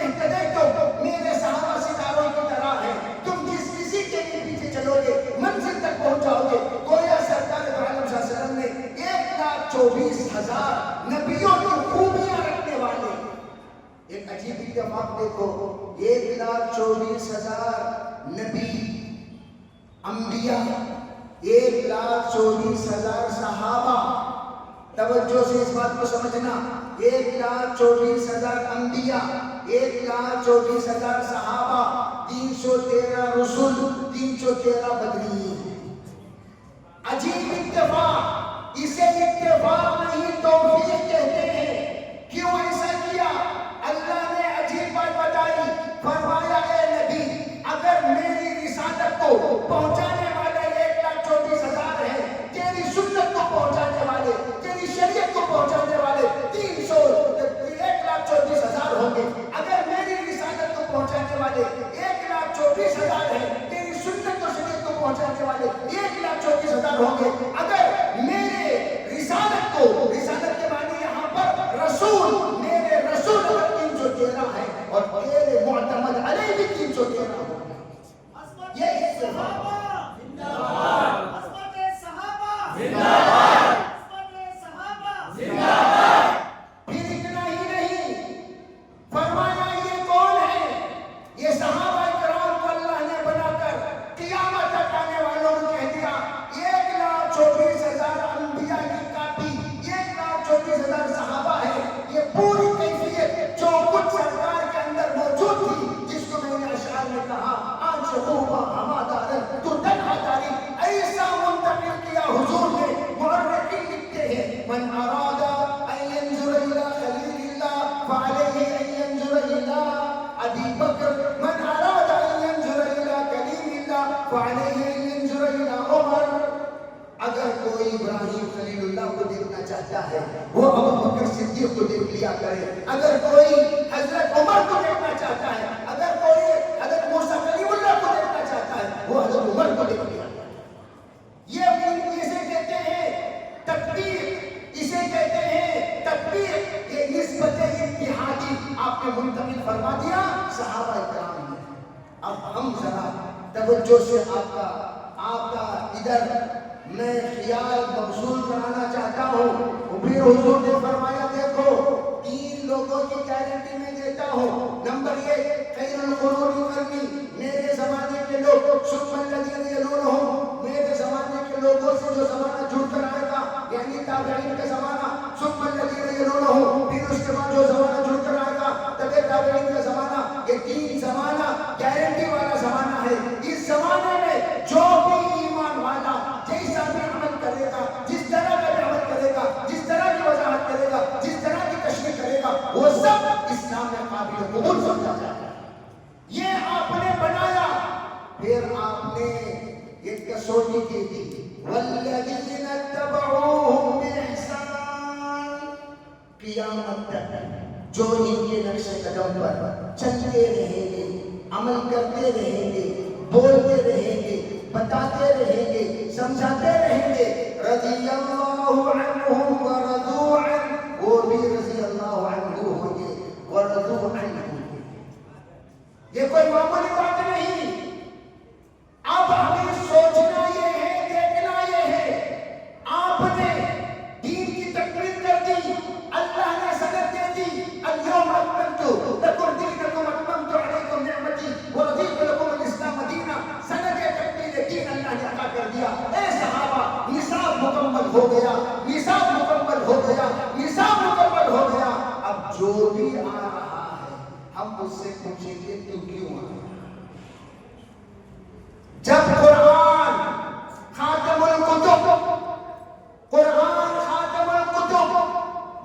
میرے صحابہ ستاروں کی طرح ہیں، تم جس کسی کے پیچھے چلو گے منزل تک پہنچ جاؤ گے. گویا سرکار دو عالم صلی اللہ علیہ وسلم نے 1,24,000 نبیوں کی خوب عجیب اتفاق دیکھو، 1,24,000 نبی انبیاء، 1,24,000 صحابہ. توجہ سے اس بات کو سمجھنا، 1,24,000 انبیاء، 1,24,000 صحابہ، 313 رسول، 313 بدرین. عجیب اتفاق، اسے اتفاق نہیں توفیق کہتے ہیں. کیوں ایسا کیا؟ اللہ نے عجیب بات بتائی، فرمایا اے نبی اگر میری رسالت کو پہنچانے والے 1,24,000 ہیں، تیری سنت کو پہنچانے والے، تیری شریعت کو پہنچانے والے 1,24,000 ہوں گے. اگر میری رسالت کو پہنچانے والے 1,24,000 ہیں، تیری سنت اور شریعت کو پہنچانے والے 1,24,000 ہوں گے. اگر میرے رسالت کو، رسالت کے معنی یہاں پر رسول، میرے رسول اگر 313 ہے اور تیرے معتمد علیہ بھی 313 ہوں گے. یہ صحابہ زندہ باد، عصمت صحابہ زندہ باد، عصمت صحابہ زندہ باد. پھر اتنا ہی نہیں، فرمایا یہ کون ہے؟ یہ صحابہ کرام کو اللہ نے بنا کر قیامت تک آنے والوں کو کہہ دیا 1,24,000 انبیاء کی کاپی، 1,24,000 صحابہ ہے. یہ پوری کیفیت جو کچھ سرکار کے اندر موجود تھی، جس کو میں نے اشعار میں کہا آج خوبہ ہمادارن تو تنہا داری، ایسا منتقل کیا حضور نے. مورخین لکھتے ہیں من اراد ان ينظر الى خلیل اللہ فعلیہ ان ينظر الى ابی بکر، من اراد ان ينظر الى کلیم اللہ فعلیہ ان ينظر الى عمر. اگر کوئی ابراہیم خلیل اللہ کو دیکھنا چاہتا ہے وہ ابو بکر صدیق کو دیکھ لیا کرے. اگر کوئی حضرت عمر کو دیکھنا چاہتا ہے، اگر کوئی حضرت موسیٰ کلیم اللہ کو دیکھنا چاہتا ہے وہ حضرت عمر کو دیکھ لیا کرے. یہ اسے کہتے ہیں تکبیر، اسے کہتے ہیں تکبیر. یہ نسبت اتحادی آپ نے منتقل فرما دیا صحابہ کرام میں. اب ہم ذرا توجہ سے آپ کا ادھر میں خیال مبذول کرانا چاہتا ہوں. پھر حضور نے فرمایا دیکھو 3 لوگوں کی گارنٹی میں دیتا ہوں. نمبر 1 خیر القرون قرنی، میرے زمانے کے لوگ، ثم الذین یلونہم، میرے زمانے کے لوگوں سے جو زمانہ جڑ کر آئے گا یعنی تابعین کا زمانہ، ثم الذین یلونہم، پھر اس کے بعد جو زمانہ جڑ کر آئے گا تبع تابعین کا زمانہ. یہ 3 زمانہ گارنٹی والا زمانہ ہے. اس زمانے میں جو بھی ایمان والا جیسا بھی عمل کرے گا، جس طرح کا بھی عمل کرے گا، جس طرح کی وضاحت کرے گا، جس طرح کی تشریح کرے گا، وہ سب اسلام میں قابل قبول سمجھا جائے گا. یہ آپ نے بنایا. پھر آپ نے ایک کسوٹی کی تھی والذین اتبعوہم بإحسان، قیامت تک جو ان کے نقش قدم پر چلتے رہیں گے، عمل کرتے رہیں گے، بولتے رہیں گے، بتاتے رہیں گے، سمجھاتے رہیں گے، رضی اللہ عنہم ورضوا عنہ، وہ بھی رضی اللہ عنہ ہوں گے ورضوا عنہ ہوں گے. یہ کوئی معمولی بات نہیں. اب ہمیں سوچنا یہ ہے، دیکھنا یہ ہے. آپ نے دین کی تکمیل کر دی، اللہ نے سند دے دی اليوم اکملت لکم دینکم اتممت علیکم نعمتی ورضیت لکم الاسلام دینہ. سند تکمیل دین اللہ نے عطا کر دیا. اے صحابہ نصاب مکمل ہو گیا، نصاب مکمل ہو گیا، نصاب مکمل ہو گیا. اب جو بھی آ رہا ہے ہم اس سے پوچھیں گے تو کیوں آ رہا ہے؟ جب قرآن خاتم الکتب، قرآن خاتم الکتب،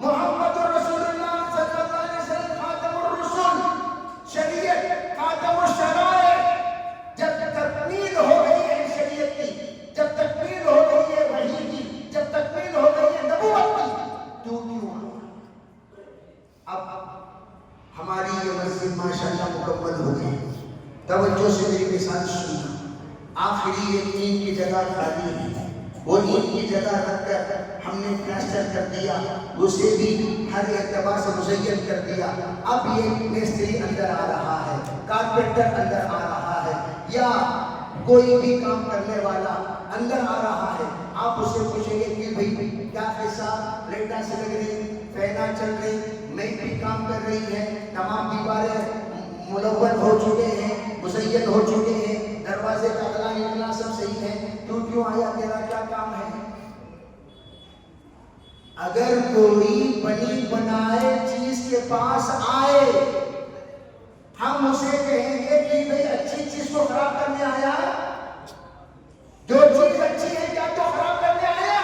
محمد رسول اللہ صلی اللہ علیہ وسلم خاتم الرسول، شریعت خاتم الشرائع، جب تکمیل ہو گئی ہے شریعت کی، جب تکمیل ہو گئی ہے وحی کی، جب تکمیل ہو گئی ہے نبوت کی، تو کیوں آ؟ اب ہماری یہ مسجد ماشاءاللہ مکمل ہو گئی. توجہ سے میری مثال سننا. آخری ایک اینٹ کی جگہ خالی ہے، وہ اینٹ کی جگہ رکھ کر ہم نے پلاسٹر کر دیا، اسے بھی ہر اعتبار سے مزین کر دیا. اب یہ مستری اندر آ رہا ہے، کارپینٹر اندر آ رہا ہے، یا کوئی بھی کام کرنے والا اندر آ رہا ہے. آپ اسے پوچھیں گے کہ بھائی کیا قصہ، لائٹاں سے لگ رہی، فینا چل رہی، میں بھی کام کر رہی ہیں, تمام دیواریں ملون ہو چکے ہیں, مزین ہو چکے ہیں, دروازے کا اگلا نکلا سب صحیح ہے, تو کیوں آیا, تیرا کیا کام ہے؟ اگر کوئی بنی بنائے چیز کے پاس آئے, ہم اسے کہیں گے کہ بھئی اچھی چیز کو خراب کرنے آیا, جو چیز اچھی ہے کیا تو خراب کرنے آیا,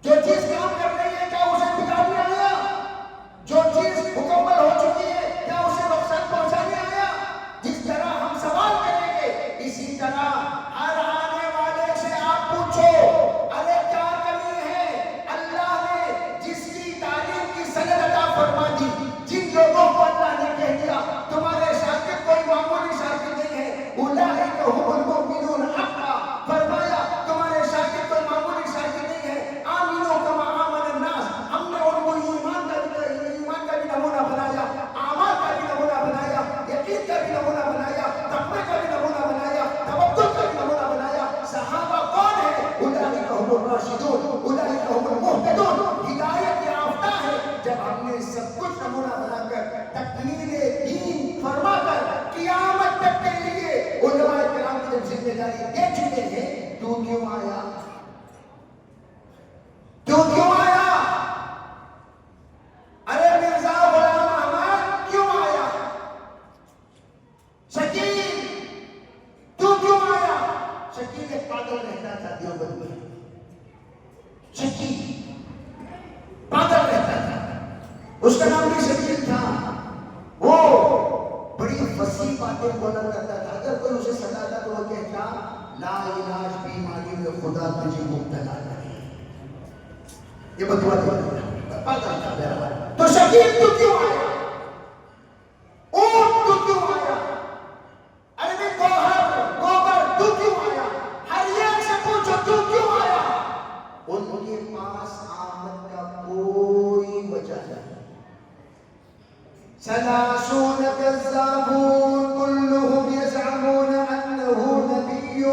جو چیز کام کر رہی ہے کیا اسے بگاڑنے آیا, جو چیز مکمل ہو چکی ہے کیا اسے نقصان پہنچانے آیا؟ جس طرح ہم سوال کریں گے, اسی طرح ہر آنے والے سے آپ پوچھو, ارے کیا کمی ہے؟ اللہ نے جس کی تعلیم کی سند عطا فرما دی, جن لوگوں کو اللہ نے کہہ دیا تمہارے شاگرد کوئی معمولی شاگرد نہیں ہے, اولئک هم المؤمنون حقا, فرمایا تمہارے شاگرد کوئی معمولی شاگرد نہیں ہے, آمنو کما آمن الناس, ہم نے ان کو ایمان کا بھی نمونہ بنایا, اعمال کا بھی نمونہ بنایا, یقین کا بھی نمونہ بنایا, تقوی کا بھی نمونہ بنایا, توکل کا بھی نمونہ بنایا. صحابہ کون ہے؟ اولئک هم الراشدون, اولئک هم المهتدون, ہدایت یافتہ ہے. جب ہم نے سب کچھ نمونہ بنا کر تکمیل دین فرما کر قیامت تک کے لیے علماء کرام کی جب ذمہ داری دے چکے ہیں, تو کیوں آیا؟ تو کیوں آیا؟ ارے مرزا غلام احمد کیوں آیا؟ شکیل تو کیوں آیا؟ شکیل ایک پاگل رہتا تھا دیوبند میں, شکیل پاگل رہتا تھا, اس کا نام بھی شکیل تھا. وہ بڑی فصیح باتیں بولا کرتا تھا, اگر کوئی اسے سناتا تو وہ کہتا لا علاج بیماری میں خدا تجھے مبتلا کرے, یہ بتوا دیتا پاگل تھا میرا. تو شکیل تو کیوں آیا؟ اونٹ تو کیوں آیا؟ ارے گوبر تو کیوں آیا؟ ہر ایک سے پوچھو تو کیوں آیا؟ ان کے پاس آمد کا کوئی وجہ نہیں. ثلاثون کذابون کلهم یزعمون انه نبی,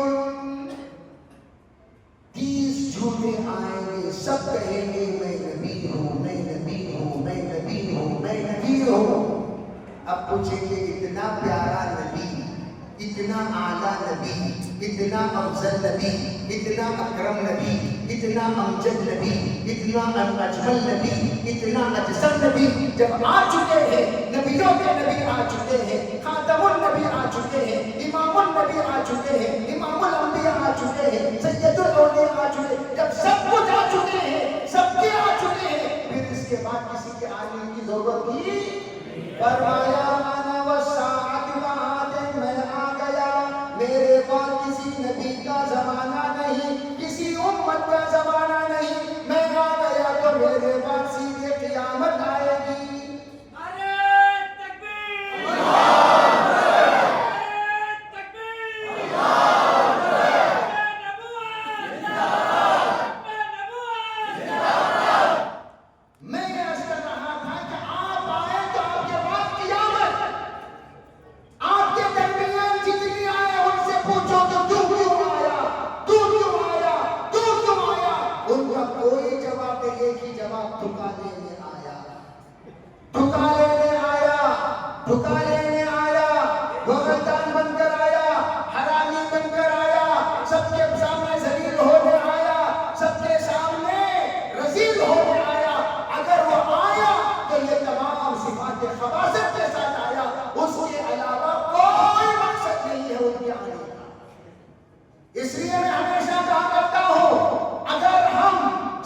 30 جھوٹے آئیں گے, سب کہیں گے میں نبی ہوں, میں نبی ہوں, میں نبی ہوں, میں نبی ہوں. اب پوچھیں گے اتنا پیارا نبی, اتنا اعلیٰ نبی, اتنا افضل نبی, اتنا اکرم نبی, اتنا امجد نبی, اتنا اجمل نبی, اتنا اجسم نبی جب آ چکے ہیں, نبیوں کے نبی آ چکے ہیں, خاتم النبی آ چکے ہیں, امام النبی آ چکے ہیں, امام الانبیاء آ چکے ہیں, سید الاولیاء آ چکے ہیں, جب سب کچھ آ چکے ہیں, سب کے آ چکے ہیں, پھر اس کے بعد کسی کے عالم کی ضرورت تھی؟ فرمایا انا والساعۃ لآت, میں آ گیا, میرے بعد کسی نبی کا زمانہ نہیں, کسی امت کا زمانہ نہیں, میں آ گیا تو میرے بعد سیدھے قیامت آئے گی. اس لیے میں ہمیشہ کہا کرتا ہوں, اگر ہم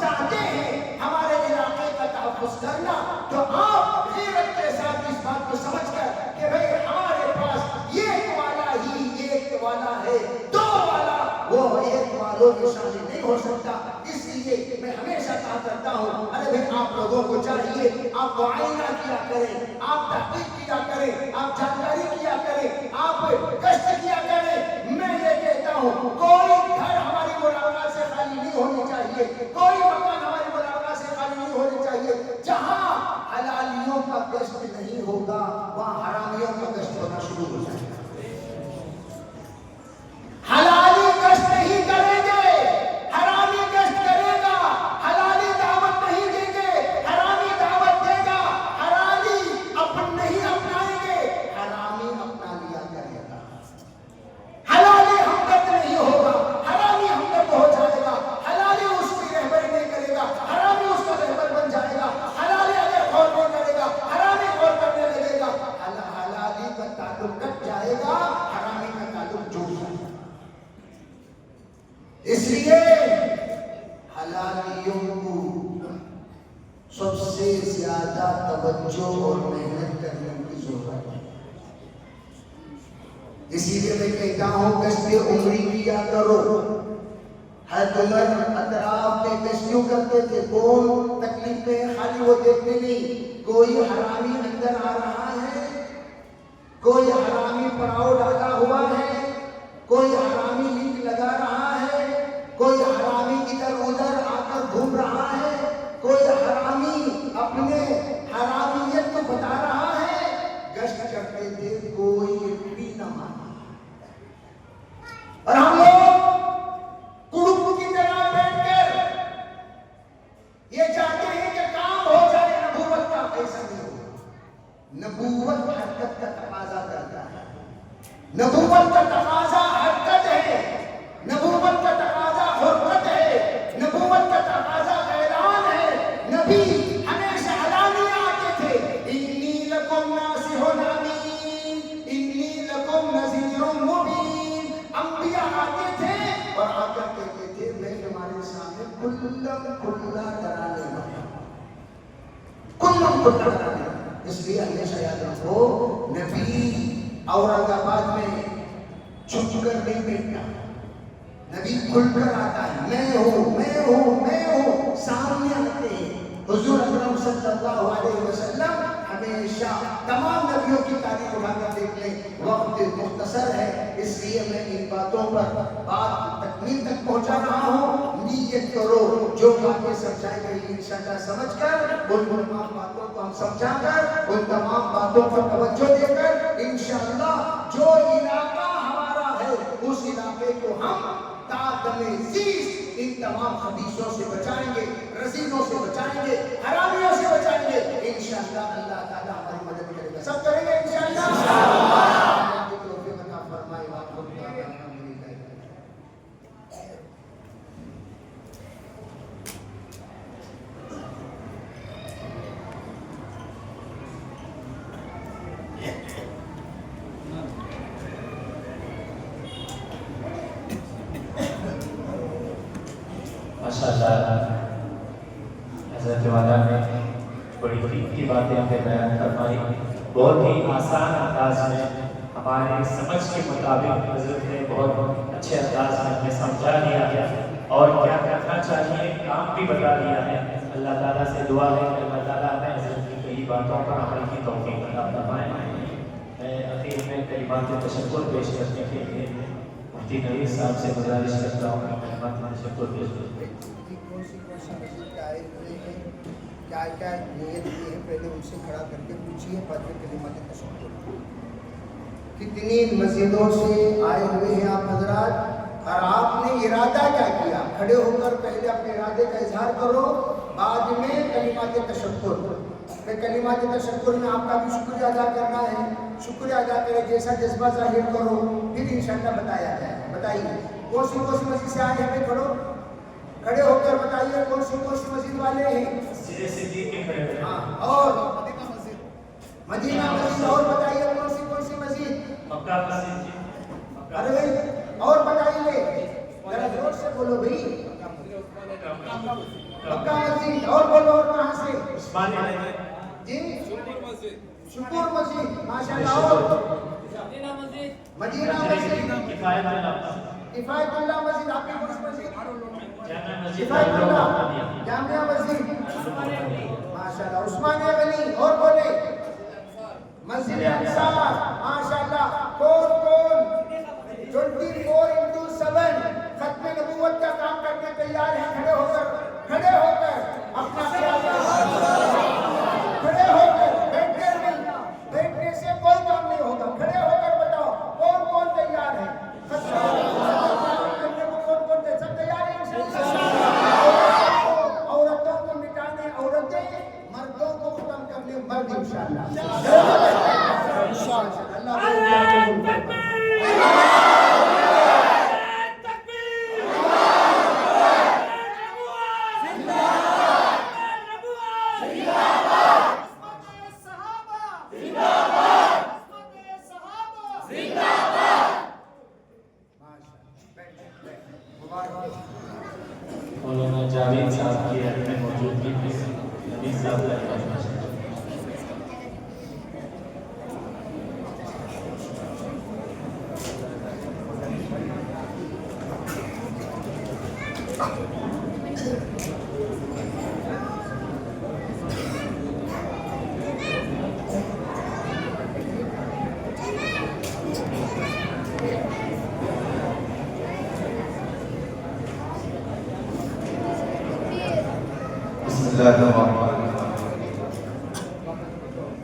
چاہتے ہیں ہمارے علاقے کا تحفظ کرنا تو آپ غیرت کے ساتھ اس بات کو سمجھ کر کہ بھئی ہمارے پاس ایک والا ہی ایک والا ہے, دو والا وہ ایک والوں کی شامل نہیں ہو سکتا. اس لیے میں ہمیشہ کہا کرتا ہوں, ارے بھئی آپ لوگوں کو چاہیے آپ معائنہ کیا کریں, آپ تحقیق کیا کریں, آپ جانکاری کیا کریں, آپ گشت کیا کریں. میں یہ کہتا ہوں کوئی گھر ہماری ملاقات سے خالی نہیں ہونی چاہیے, کوئی مکان ہماری ملاقات سے خالی نہیں ہونی چاہیے. جہاں حلالیوں کا گشت نہیں ہوگا وہاں حرامیوں کا گشت ہونا شروع ہو جائے گا. حلالی گشت نہیں کریں گے, حرامی گشت کرے گا. حلالی دعوت نہیں دیں گے, حرامی دعوت دے گا. حلالی سب سے زیادہ توجہ اور محنت کرنے کی ضرورت ہے. اسی لیے میں کہتا ہوں گشت عمری کیا کرو. حضرت عمر اطراف میں گشت کیوں کرتے تھے؟ کون تکلیف میں خالی وہ دیکھتے نہیں کوئی حرامی اندر آ رہا ہے, کوئی حرامی پڑاؤ ڈالا ہوا ہے, کوئی حرامی لنک لگا رہا ہے, کوئی حرامی ادھر ادھر آ کر گھوم رہا ہے, کوئی حرامی اپنے حرامیت کو بتا رہا ہے. گشت کرتے تھے کوئی بھی نہ مانا. اور ہم لوگ کڑک کی طرح بیٹھ کر یہ چاہتے ہیں کہ کام ہو جائے. نبوت کا ایسا نہیں ہوگا. نبوت حرکت کا تقاضا کرتا ہے. نبوت کا تقاضا حرکت ہے. نبوت کا تقاضا حرکت ہے. نبوت کا تقاضا اعلان ہے. نبی ہمیشہ اعلانیہ آتے تھے. انی لکم ناصح امین, انی لکم نذیر مبین. انبیاء آتے تھے اور آ کر کہتے تھے میں تمہارے سامنے کلم کھلا کرانے والا ہوں, کلم کھلا کرانے والا. اس لیے ہمیشہ یاد رکھو نبی اورنگ آباد میں چھپ کر نہیں بیٹھتا. نبی کھل کر آتا ہے. میں ہوں میں ہوں میں ہوں, سامنے آتے ہیں. حضور اکرم صلی اللہ علیہ وسلم ہمیشہ تمام نبیوں کی تاریخ اٹھا کر دیکھ لیں. وقت مختصر ہے اس لیے میں ان باتوں پر بات تکمیل تک پہنچا رہا ہوں. نیت کرو جو باتیں سمجھائی گئی انشاءاللہ سمجھ کر ان تمام باتوں کو ہم سمجھا کر ان تمام باتوں پر توجہ دے کر انشاءاللہ جو علاقہ ہمارا ہے اس علاقے کو ہم تادم عزیز ان تمام خبیثوں سے بچائیں گے, رذیلوں سے بچائیں گے, حرامیوں سے بچائیں گے. انشاءاللہ اللہ تعالیٰ ہماری مدد کرے گا. سب کریں گے انشاءاللہ. اللہ کی توفیق عطا فرمائے. ماشاءاللہ حضرت والا نے بڑی قیمتی باتیں ہمیں بیان فرمائی. بہت ہی آسان انداز میں ہمارے سمجھ کے مطابق حضرت نے بہت اچھے انداز میں ہمیں سمجھا دیا ہے اور کیا کرنا چاہیے کام بھی بتا دیا ہے. اللہ تعالیٰ سے دعا ہے کہ اللہ تعالیٰ ہمیں حضرت کی کئی باتوں پر عمل کی توفیق عطا فرمائے. میں اخیر میں کلمات تشکر پیش کرنے کے لیے مفتی نویر صاحب سے گزارش کرتا ہوں کہ کلمات تشکر پیش کریں. کیا کیا نیت کی ہے پہلے ان سے کھڑا کر کے پوچھیے, بعد میں کلمات تشکر. کتنی مسجدوں سے آئے ہوئے ہیں آپ حضرات اور آپ نے ارادہ کیا کیا؟ کھڑے ہو کر پہلے اپنے ارادے کا اظہار کرو, بعد میں کلمات تشکر. پھر کلمات تشکر میں آپ کا بھی شکریہ ادا کرنا ہے. شکریہ ادا کرے جیسا جذبہ ظاہر کرو, پھر انشاءاللہ بتایا جائے. بتائیے کون سی مسجد سے آئے ہیں؟ کھڑو کھڑے ہو کر بتائیے کون سی مسجد والے ہیں. ہاں, اور مدینہ مسجد. اور بتائیے کون سی مسجد؟ مکہ مسجد. ارے اور بتائیے ذرا زور سے بولو بھائی. مکہ مسجد. اور بولو اور کہاں سے؟ جی شکور مسجد. ماشاءاللہ. اور مدینہ مسجد. کفایت اللہ مسجد. آپ کی کون سی مسجد؟ کفایت اللہ جامعہ مسجد. ماشاءاللہ. عثمانیہ غنی. اور بولے مسجد انصار. ماشاءاللہ. کون 24/7 ختم نبوت کا کام کرنے تیار ہیں؟ کھڑے ہو کر اپنا کھڑے ہو کر, بیٹھ کر نہیں, بیٹھنے سے کوئی کام نہیں ہوگا. کھڑے ہو کر بتاؤ کون تیار ہے ختم کرنے کو؟ کون سب تیار ہیں؟ عورتوں کو مٹانے عورتیں, مردوں کو ختم کرنے مرد. انشاءاللہ. مولانا جاوید صاحب کی حد میں موجودگی میں نبی صاحب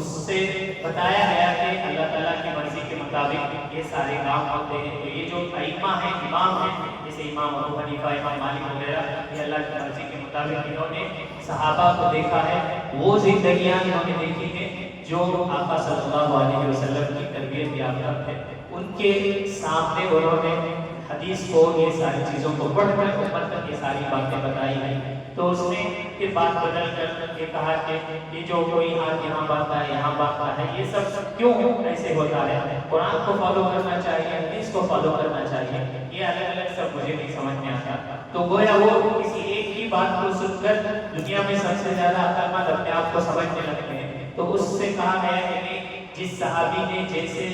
اس سے بتایا گیا کہ اللہ تعالیٰ کی مرضی کے مطابق یہ سارے کام ہوتے ہیں. تو یہ جو ائمہ ہیں، امام ہیں، جیسے امام ابو حنیفہ، امام مالک وغیرہ، یہ اللہ کی مرضی کے مطابق انہوں نے صحابہ کو دیکھا ہے، وہ زندگیاں انہوں نے دیکھی ہیں جو آقا صلی اللہ علیہ وسلم کی تربیت یافتہ تھے. ان کے سامنے انہوں نے حدیث کو، یہ ساری چیزوں کو پڑھ کر اوپر تک یہ ساری باتیں بتائی ہیں. تو اس نے پھر بات بدل کر یہ کہا کہ یہ جو کوئی آج یہاں باندھتا ہے، یہاں باندھتا ہے، یہ سب کیوں ایسے ہوتا ہے؟ قرآن کو فالو کرنا چاہیے، حدیث کو فالو کرنا چاہیے. یہ الگ الگ سب مجھے نہیں سمجھ میں آتا. تو گویا وہ کسی ایک ہی بات کو سن کر دنیا میں سب سے زیادہ عقل مند اپنے آپ کو سمجھنے لگتے ہیں. تو اس سے کہا گیا کہ جس صحابی نے جیسے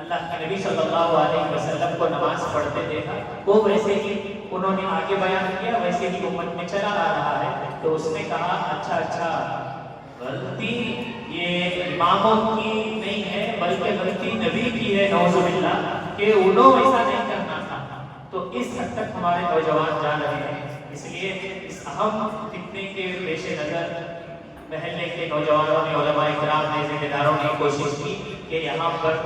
اللہ کے نبی صلی اللہ علیہ وسلم کو نماز پڑھتے دیکھا، وہ ویسے ہی انہوں نے آگے بیان کیا، ویسے ہی امت میں چلا آ رہا ہے. تو اس نے کہا اچھا غلطی یہ اماموں کی نہیں ہے، بلکہ غلطی نبی کی ہے، نعوذ باللہ، کہ انہوں ایسا نہیں کرنا تھا. تو اس حد تک ہمارے نوجوان جا رہے ہیں. اس لیے اس اہم فتنے کے پیش نظر محلے کے نوجوانوں نے، علماء کرام نے، ذمہ داروں نے کوشش کی کہ یہاں پر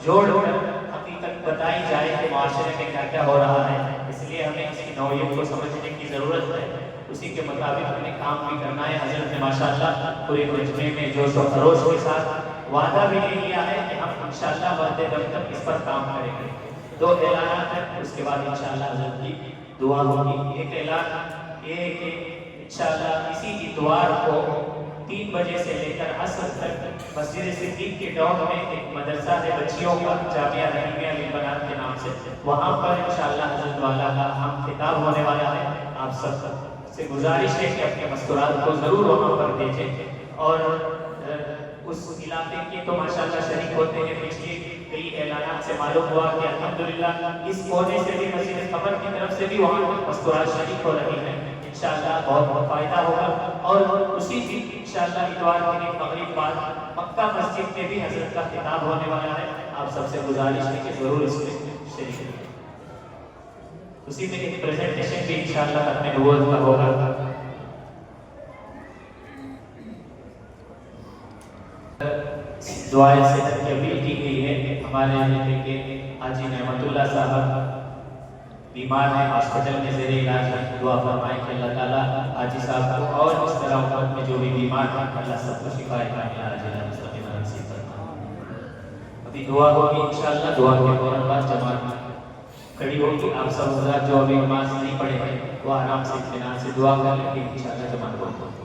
جوڑ کر حقیقت بتائی جائے کہ معاشرے میں کیا کیا ہو رہا ہے. اس لیے ہمیں اس کی نوعیت کو سمجھنے کی ضرورت ہے. اسی کے مطابق ہمیں کام بھی کرنا ہے. حضرت نے ماشاءاللہ پورے مجمع میں جوش و خروش کے ساتھ وعدہ بھی لے لیا ہے کہ ہم انشاءاللہ وعدے دم تک اس پر کام کریں گے. 2 اعلانات ہیں، اس کے بعد انشاءاللہ حضرت کی دعا ہوگی. ایک اعلان یہ ہے کہ انشاءاللہ اسی اتوار کو 3 بجے سے لے کر عصر تک مسجد صدیق کے گراؤنڈ میں ایک مدرسہ ہے بچیوں کا، جامعہ رحیمیہ للبنات کے نام سے، وہاں پر انشاءاللہ حضرت والا کا ہم خطاب ہونے والا ہے. آپ سب سے گزارش ہے کہ اپنے مستورات کو ضرور وہاں پر بھیجیں. اور اس علاقے کے تو ماشاءاللہ شریک ہوتے ہیں. پچھلے کئی اعلانات سے معلوم ہوا کہ الحمدللہ اس کونے سے بھی مسجد قبر کی طرف سے بھی وہاں مستورات شریک ہو رہی ہیں. انشاءاللہ بہت فائدہ ہوگا. اور اسی دن انشاءاللہ اتوار کے دن مغرب بعد مکہ مسجد میں بھی حضرت کا خطاب ہونے والا ہے. آپ سب سے گزارش ہے کہ ضرور اس میں شریک ہوں. اسی میں ایک پریزنٹیشن بھی انشاءاللہ ختم نبوت کا ہوگا. دعائیں صحت کی اپیل کی گئی ہے. ہمارے ملک کے حاجی نعمت اللہ صاحب بیمار ہیں، ہاسپٹل میں زیر علاج ہیں. دعا فرمائیں کہ اللہ تعالیٰ حاجی صاحب کو اور اس طرح امت میں جو بھی بیمار ہیں اللہ سب کو شفا کاملہ عاجلہ مستقیمہ نصیب فرمائے. ابھی دعا ہوگی انشاءاللہ. دعا کے فوراً بعد جماعت کھڑی ہوگی. آپ سب حضرات جو ابھی نماز نہیں پڑھے ہیں وہ آرام سے اطمینان سے دعا کر لیں گے. انشاءاللہ جماعت ہوگی.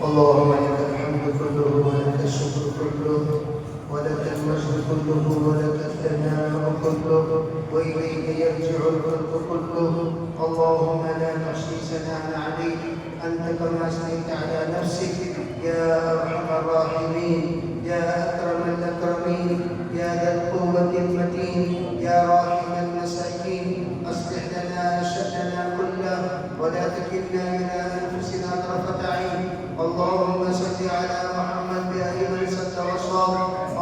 اللهم لك الحمد كله ولك الشكر كله ولك المجد كله ولك الثناء كله وإليك يرجع الخلق كله. اللهم لا نحصي ثناء عليك أنت كما أثنيت على نفسك يا أرحم الراحمين يا أكرم الأكرمين يا ذا القوة المتين يا راحم المساكين. أصلح لنا شأننا كله ولا تكلنا إلى أنفسنا طرفة عين. اللهم صل على محمد بآل من سد وصام.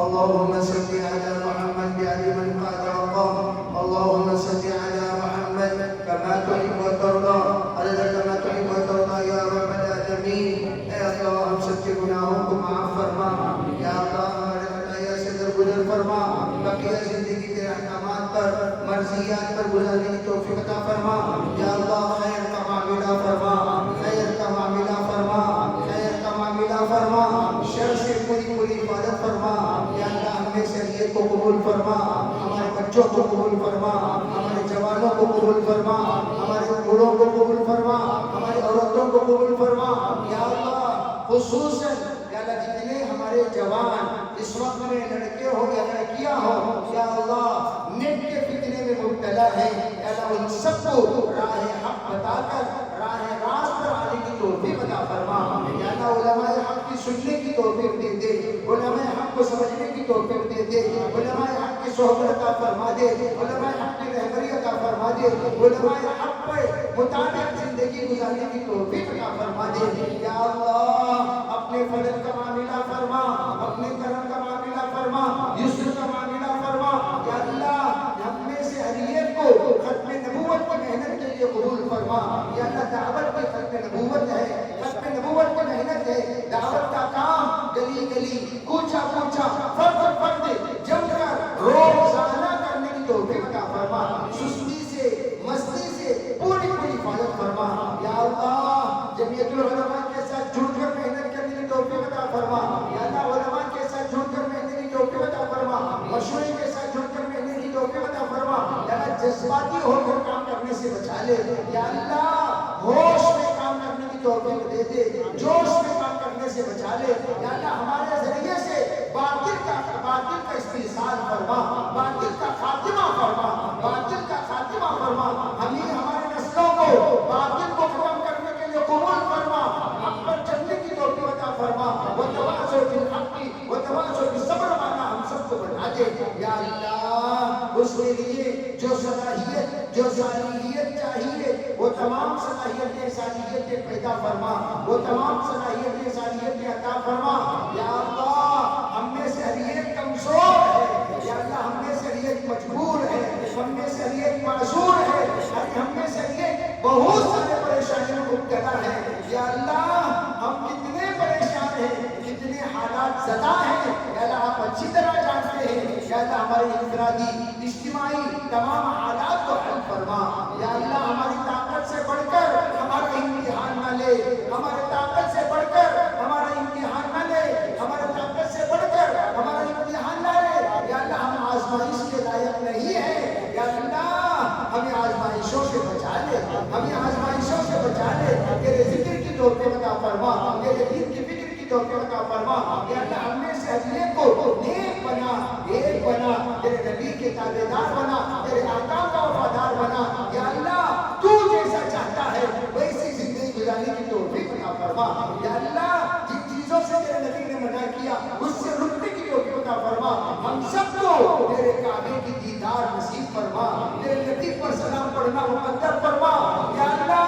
اللهم صل على محمد بآل من قاد وقام. اللهم صل على محمد كما تحب وترضى عدد كما تحب وترضى يا رب العالمين. اے اللہ ہم سب کے گناہوں کو معاف فرما. یا اللہ ہمارے خطایا سے درگزر فرما. بقیہ زندگی کے احکامات پر، مرضیات پر گزارنے کی توفیق عطا فرما. یا اللہ خیر کا معاملہ فرما، خیر کا معاملہ فرما، فرما. شر سے پوری حفاظت فرما. یا اللہ ہم میں سے نیت کو قبول فرما، ہمارے بچوں کو قبول فرما، ہمارے جوانوں کو قبول فرما، ہمارے بوڑھوں کو قبول فرما، ہماری عورتوں کو قبول فرما. یا اللہ خصوصاً یا اللہ جتنے ہمارے جوان اس وقت میں لڑکے ہو یا لڑکیاں ہو یا اللہ نیٹ کے فتنے میں مبتلا ہیں، یا اللہ ان سب کو راہ حق بتا کر راہ راست پر آنے کی توفیق عطا فرما. یا اللہ علماء حق کی سننے کی توفیق دے دے، علماء حق کو سمجھنے کی توفیق دے دے، علماء حق کی صحبت عطا فرما دے، علماء حق کی رہبری عطا فرما دے، علماء حق پر مطابق زندگی گزارنے کی توفیق عطا فرما دے. یا اللہ اپنے فضل کا معاملہ فرما، اپنے کرم کا معاملہ فرما، یسر کا معاملہ فرما. یا اللہ ہم میں سے ہر ایک کو ختم نبوت کی محنت کے لیے قبول فرما. فرما یا اللہ دعوت کی ختم نبوت ہے ختم نبوت کی محنت ہے دعوت کا کام گلی گلی کوچا کوچا فرد فرد جم کر روزانہ کرنے کی توفیق عطا فرما سستی سے مستی سے پوری پوری حفاظت فرما یا اللہ جمعیت العلماء کے ساتھ جڑ کر محنت کرنے کی توفیق عطا فرما یا اللہ علماء کے ساتھ جڑ کر محنت کی توفیق عطا فرما مشورے کے ساتھ جڑ کر محنت کی توفیق عطا فرما یا اللہ جذباتی ہو کر کام کرنے سے بچا لے یا اللہ ہوش میں کام کرنے کی توفیق دے دے جوش میں کام کرنے سے بچا لے یا اللہ ہمارے ذریعے سے باطل کا استحصال فرما باطل کا خاتمہ فرما باطل کا خاتمہ فرما ہمیں ہمارے نسلوں کو باطل کو ختم کرنے کے لیے قبول فرما حق پر چلنے کی توفیق عطا فرما وتواصوا بالحق وتواصوا بالصبر والا ہم سب کو بنا دے یا اللہ اس کے لیے جو صلاحیت جو صلاحیت چاہیے وہ تمام صلاحیتیں صلاحیتیں پیدا فرما وہ تمام صلاحیتیں صلاحیتیں عطا فرما یا اللہ ہم میں سے ہر ایک کمزور ہے یا اللہ ہم میں سے ہر ایک مجبور ہے ہم میں سے ہر ایک معذور ہے ہم میں سے ہر ایک بہت سارے پریشانیوں کو مبتلا ہے یا اللہ ہم کتنے پریشان ہیں کتنے حالات زدہ ہیں یا اللہ آپ اچھی طرح جانتے ہیں یا اللہ ہماری انفرادی اجتماعی تمام حالات کو حل فرما یا اللہ ہماری طاقت سے بڑھ کر ہمارا امتحان نہ لے ہماری طاقت سے بڑھ کر ہمارا امتحان نہ لے ہماری طاقت سے بڑھ کر ہمارا امتحان نہ لے یا اللہ ہم آزمائش کے لائق نہیں ہیں یا اللہ ہمیں آزمائشوں سے بچا لے ہمیں آزمائشوں سے بچا لے تیرے ذکر کی توفیق عطا فرما تیرے دین کی فکر کی توفیق عطا فرما یا اللہ ہم میں سے ہر ایک کو نیک بنا ایک بنا تیرے نبی کے تابعدار بنا تیرے آقا کا وفادار بنا یا اللہ تو جیسا چاہتا ہے ویسی زندگی گزارنے کی توفیق عطا فرما یا اللہ جن چیزوں سے تیرے نبی نے منع کیا اس سے رکنے کی توفیق عطا فرما ہم سب کو تیرے کعبے کی دیدار نصیب فرما تیرے نبی پر سلام پڑھنا مقدر فرما یا اللہ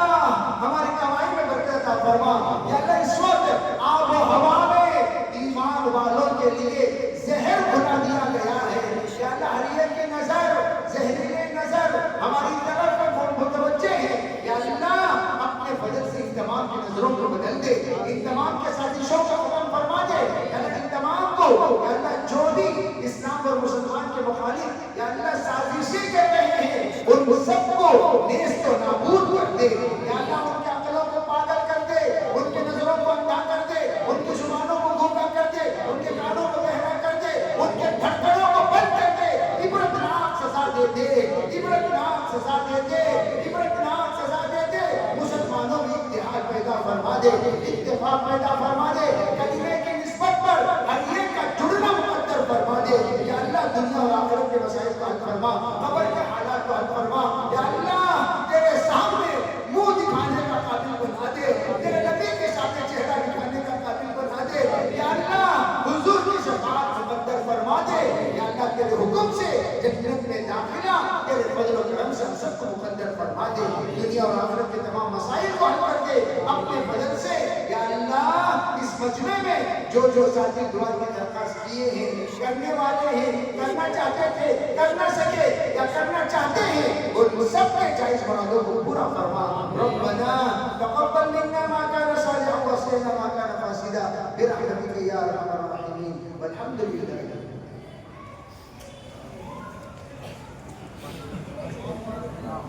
ہماری کمائی میں برکت عطا فرما یا اللہ اس وقت آب و ہوا میں ایمان والوں کے لیے زہر بنا دیا گیا ہے یا اللہ ہر ایک کی نظر زہریلے نظر ہماری طرف متوجہ ہے یا اللہ اپنے فضل سے ان تمام کی نظروں کو بدل دے ان تمام کے سازشوں کو ختم فرما دے یا اللہ ان تمام کو یا اللہ جو بھی اسلام اور مسلمان کے مخالف یا اللہ سازشیں کر رہے ہیں ان سب کو نیست و نابود کر دے یا اللہ ان کے عقلوں کو پاگل کر دے ان کے نظروں کو اندھا کر دے ان کی زبانوں کو گونگا کر دے ان کے کانوں کو بہرا کر دے ان کے دھڑکنوں کو بند کر دے عبرتناک سزا دے دے عبرتناک سزا دے دے عبرتناک سزا دے دے مسلمانوں میں اتحاد پیدا فرما دے اتفاق پیدا فرما دے کلمے کی نسبت پر ہر ایک کا جڑنا مقدر فرما دے یا اللہ دنیا اور آخرت کے مسائل کو حل فرما قبر کے حالات کو حل فرما یا اللہ تیرے سامنے منہ دکھانے کا قابل بنا دے تیرے نبی کے سامنے چہرہ دکھانے کا قابل بنا دے یا اللہ حضور کی شفاعت مقدر فرما دے یا اللہ تیرے حکم سے جنت میں داخلہ تیرے فضل و کرم سے ہم سب کو مقدر فرما دے دنیا اور آخرت کے تمام مسائل کو حل کر دے اپنے فضل سے یا اللہ اس مجمع میں جو ساتھی دعا کی درخواست کیے ہیں کرنے والے ہیں کرنا چاہتے تھے کر نہ سکے یا کرنا چاہتے ہیں ان سب کے جائز مرادوں کو پورا فرما ربنا تقبل منا ما كان صالحا واصلحنا ما كان فاسدا برحمتك يا ارحم الراحمين والحمد لله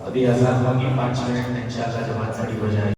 ابھی اذان ہوگی 5 منٹ میں انشاءاللہ جماعت کھڑی ہو جائے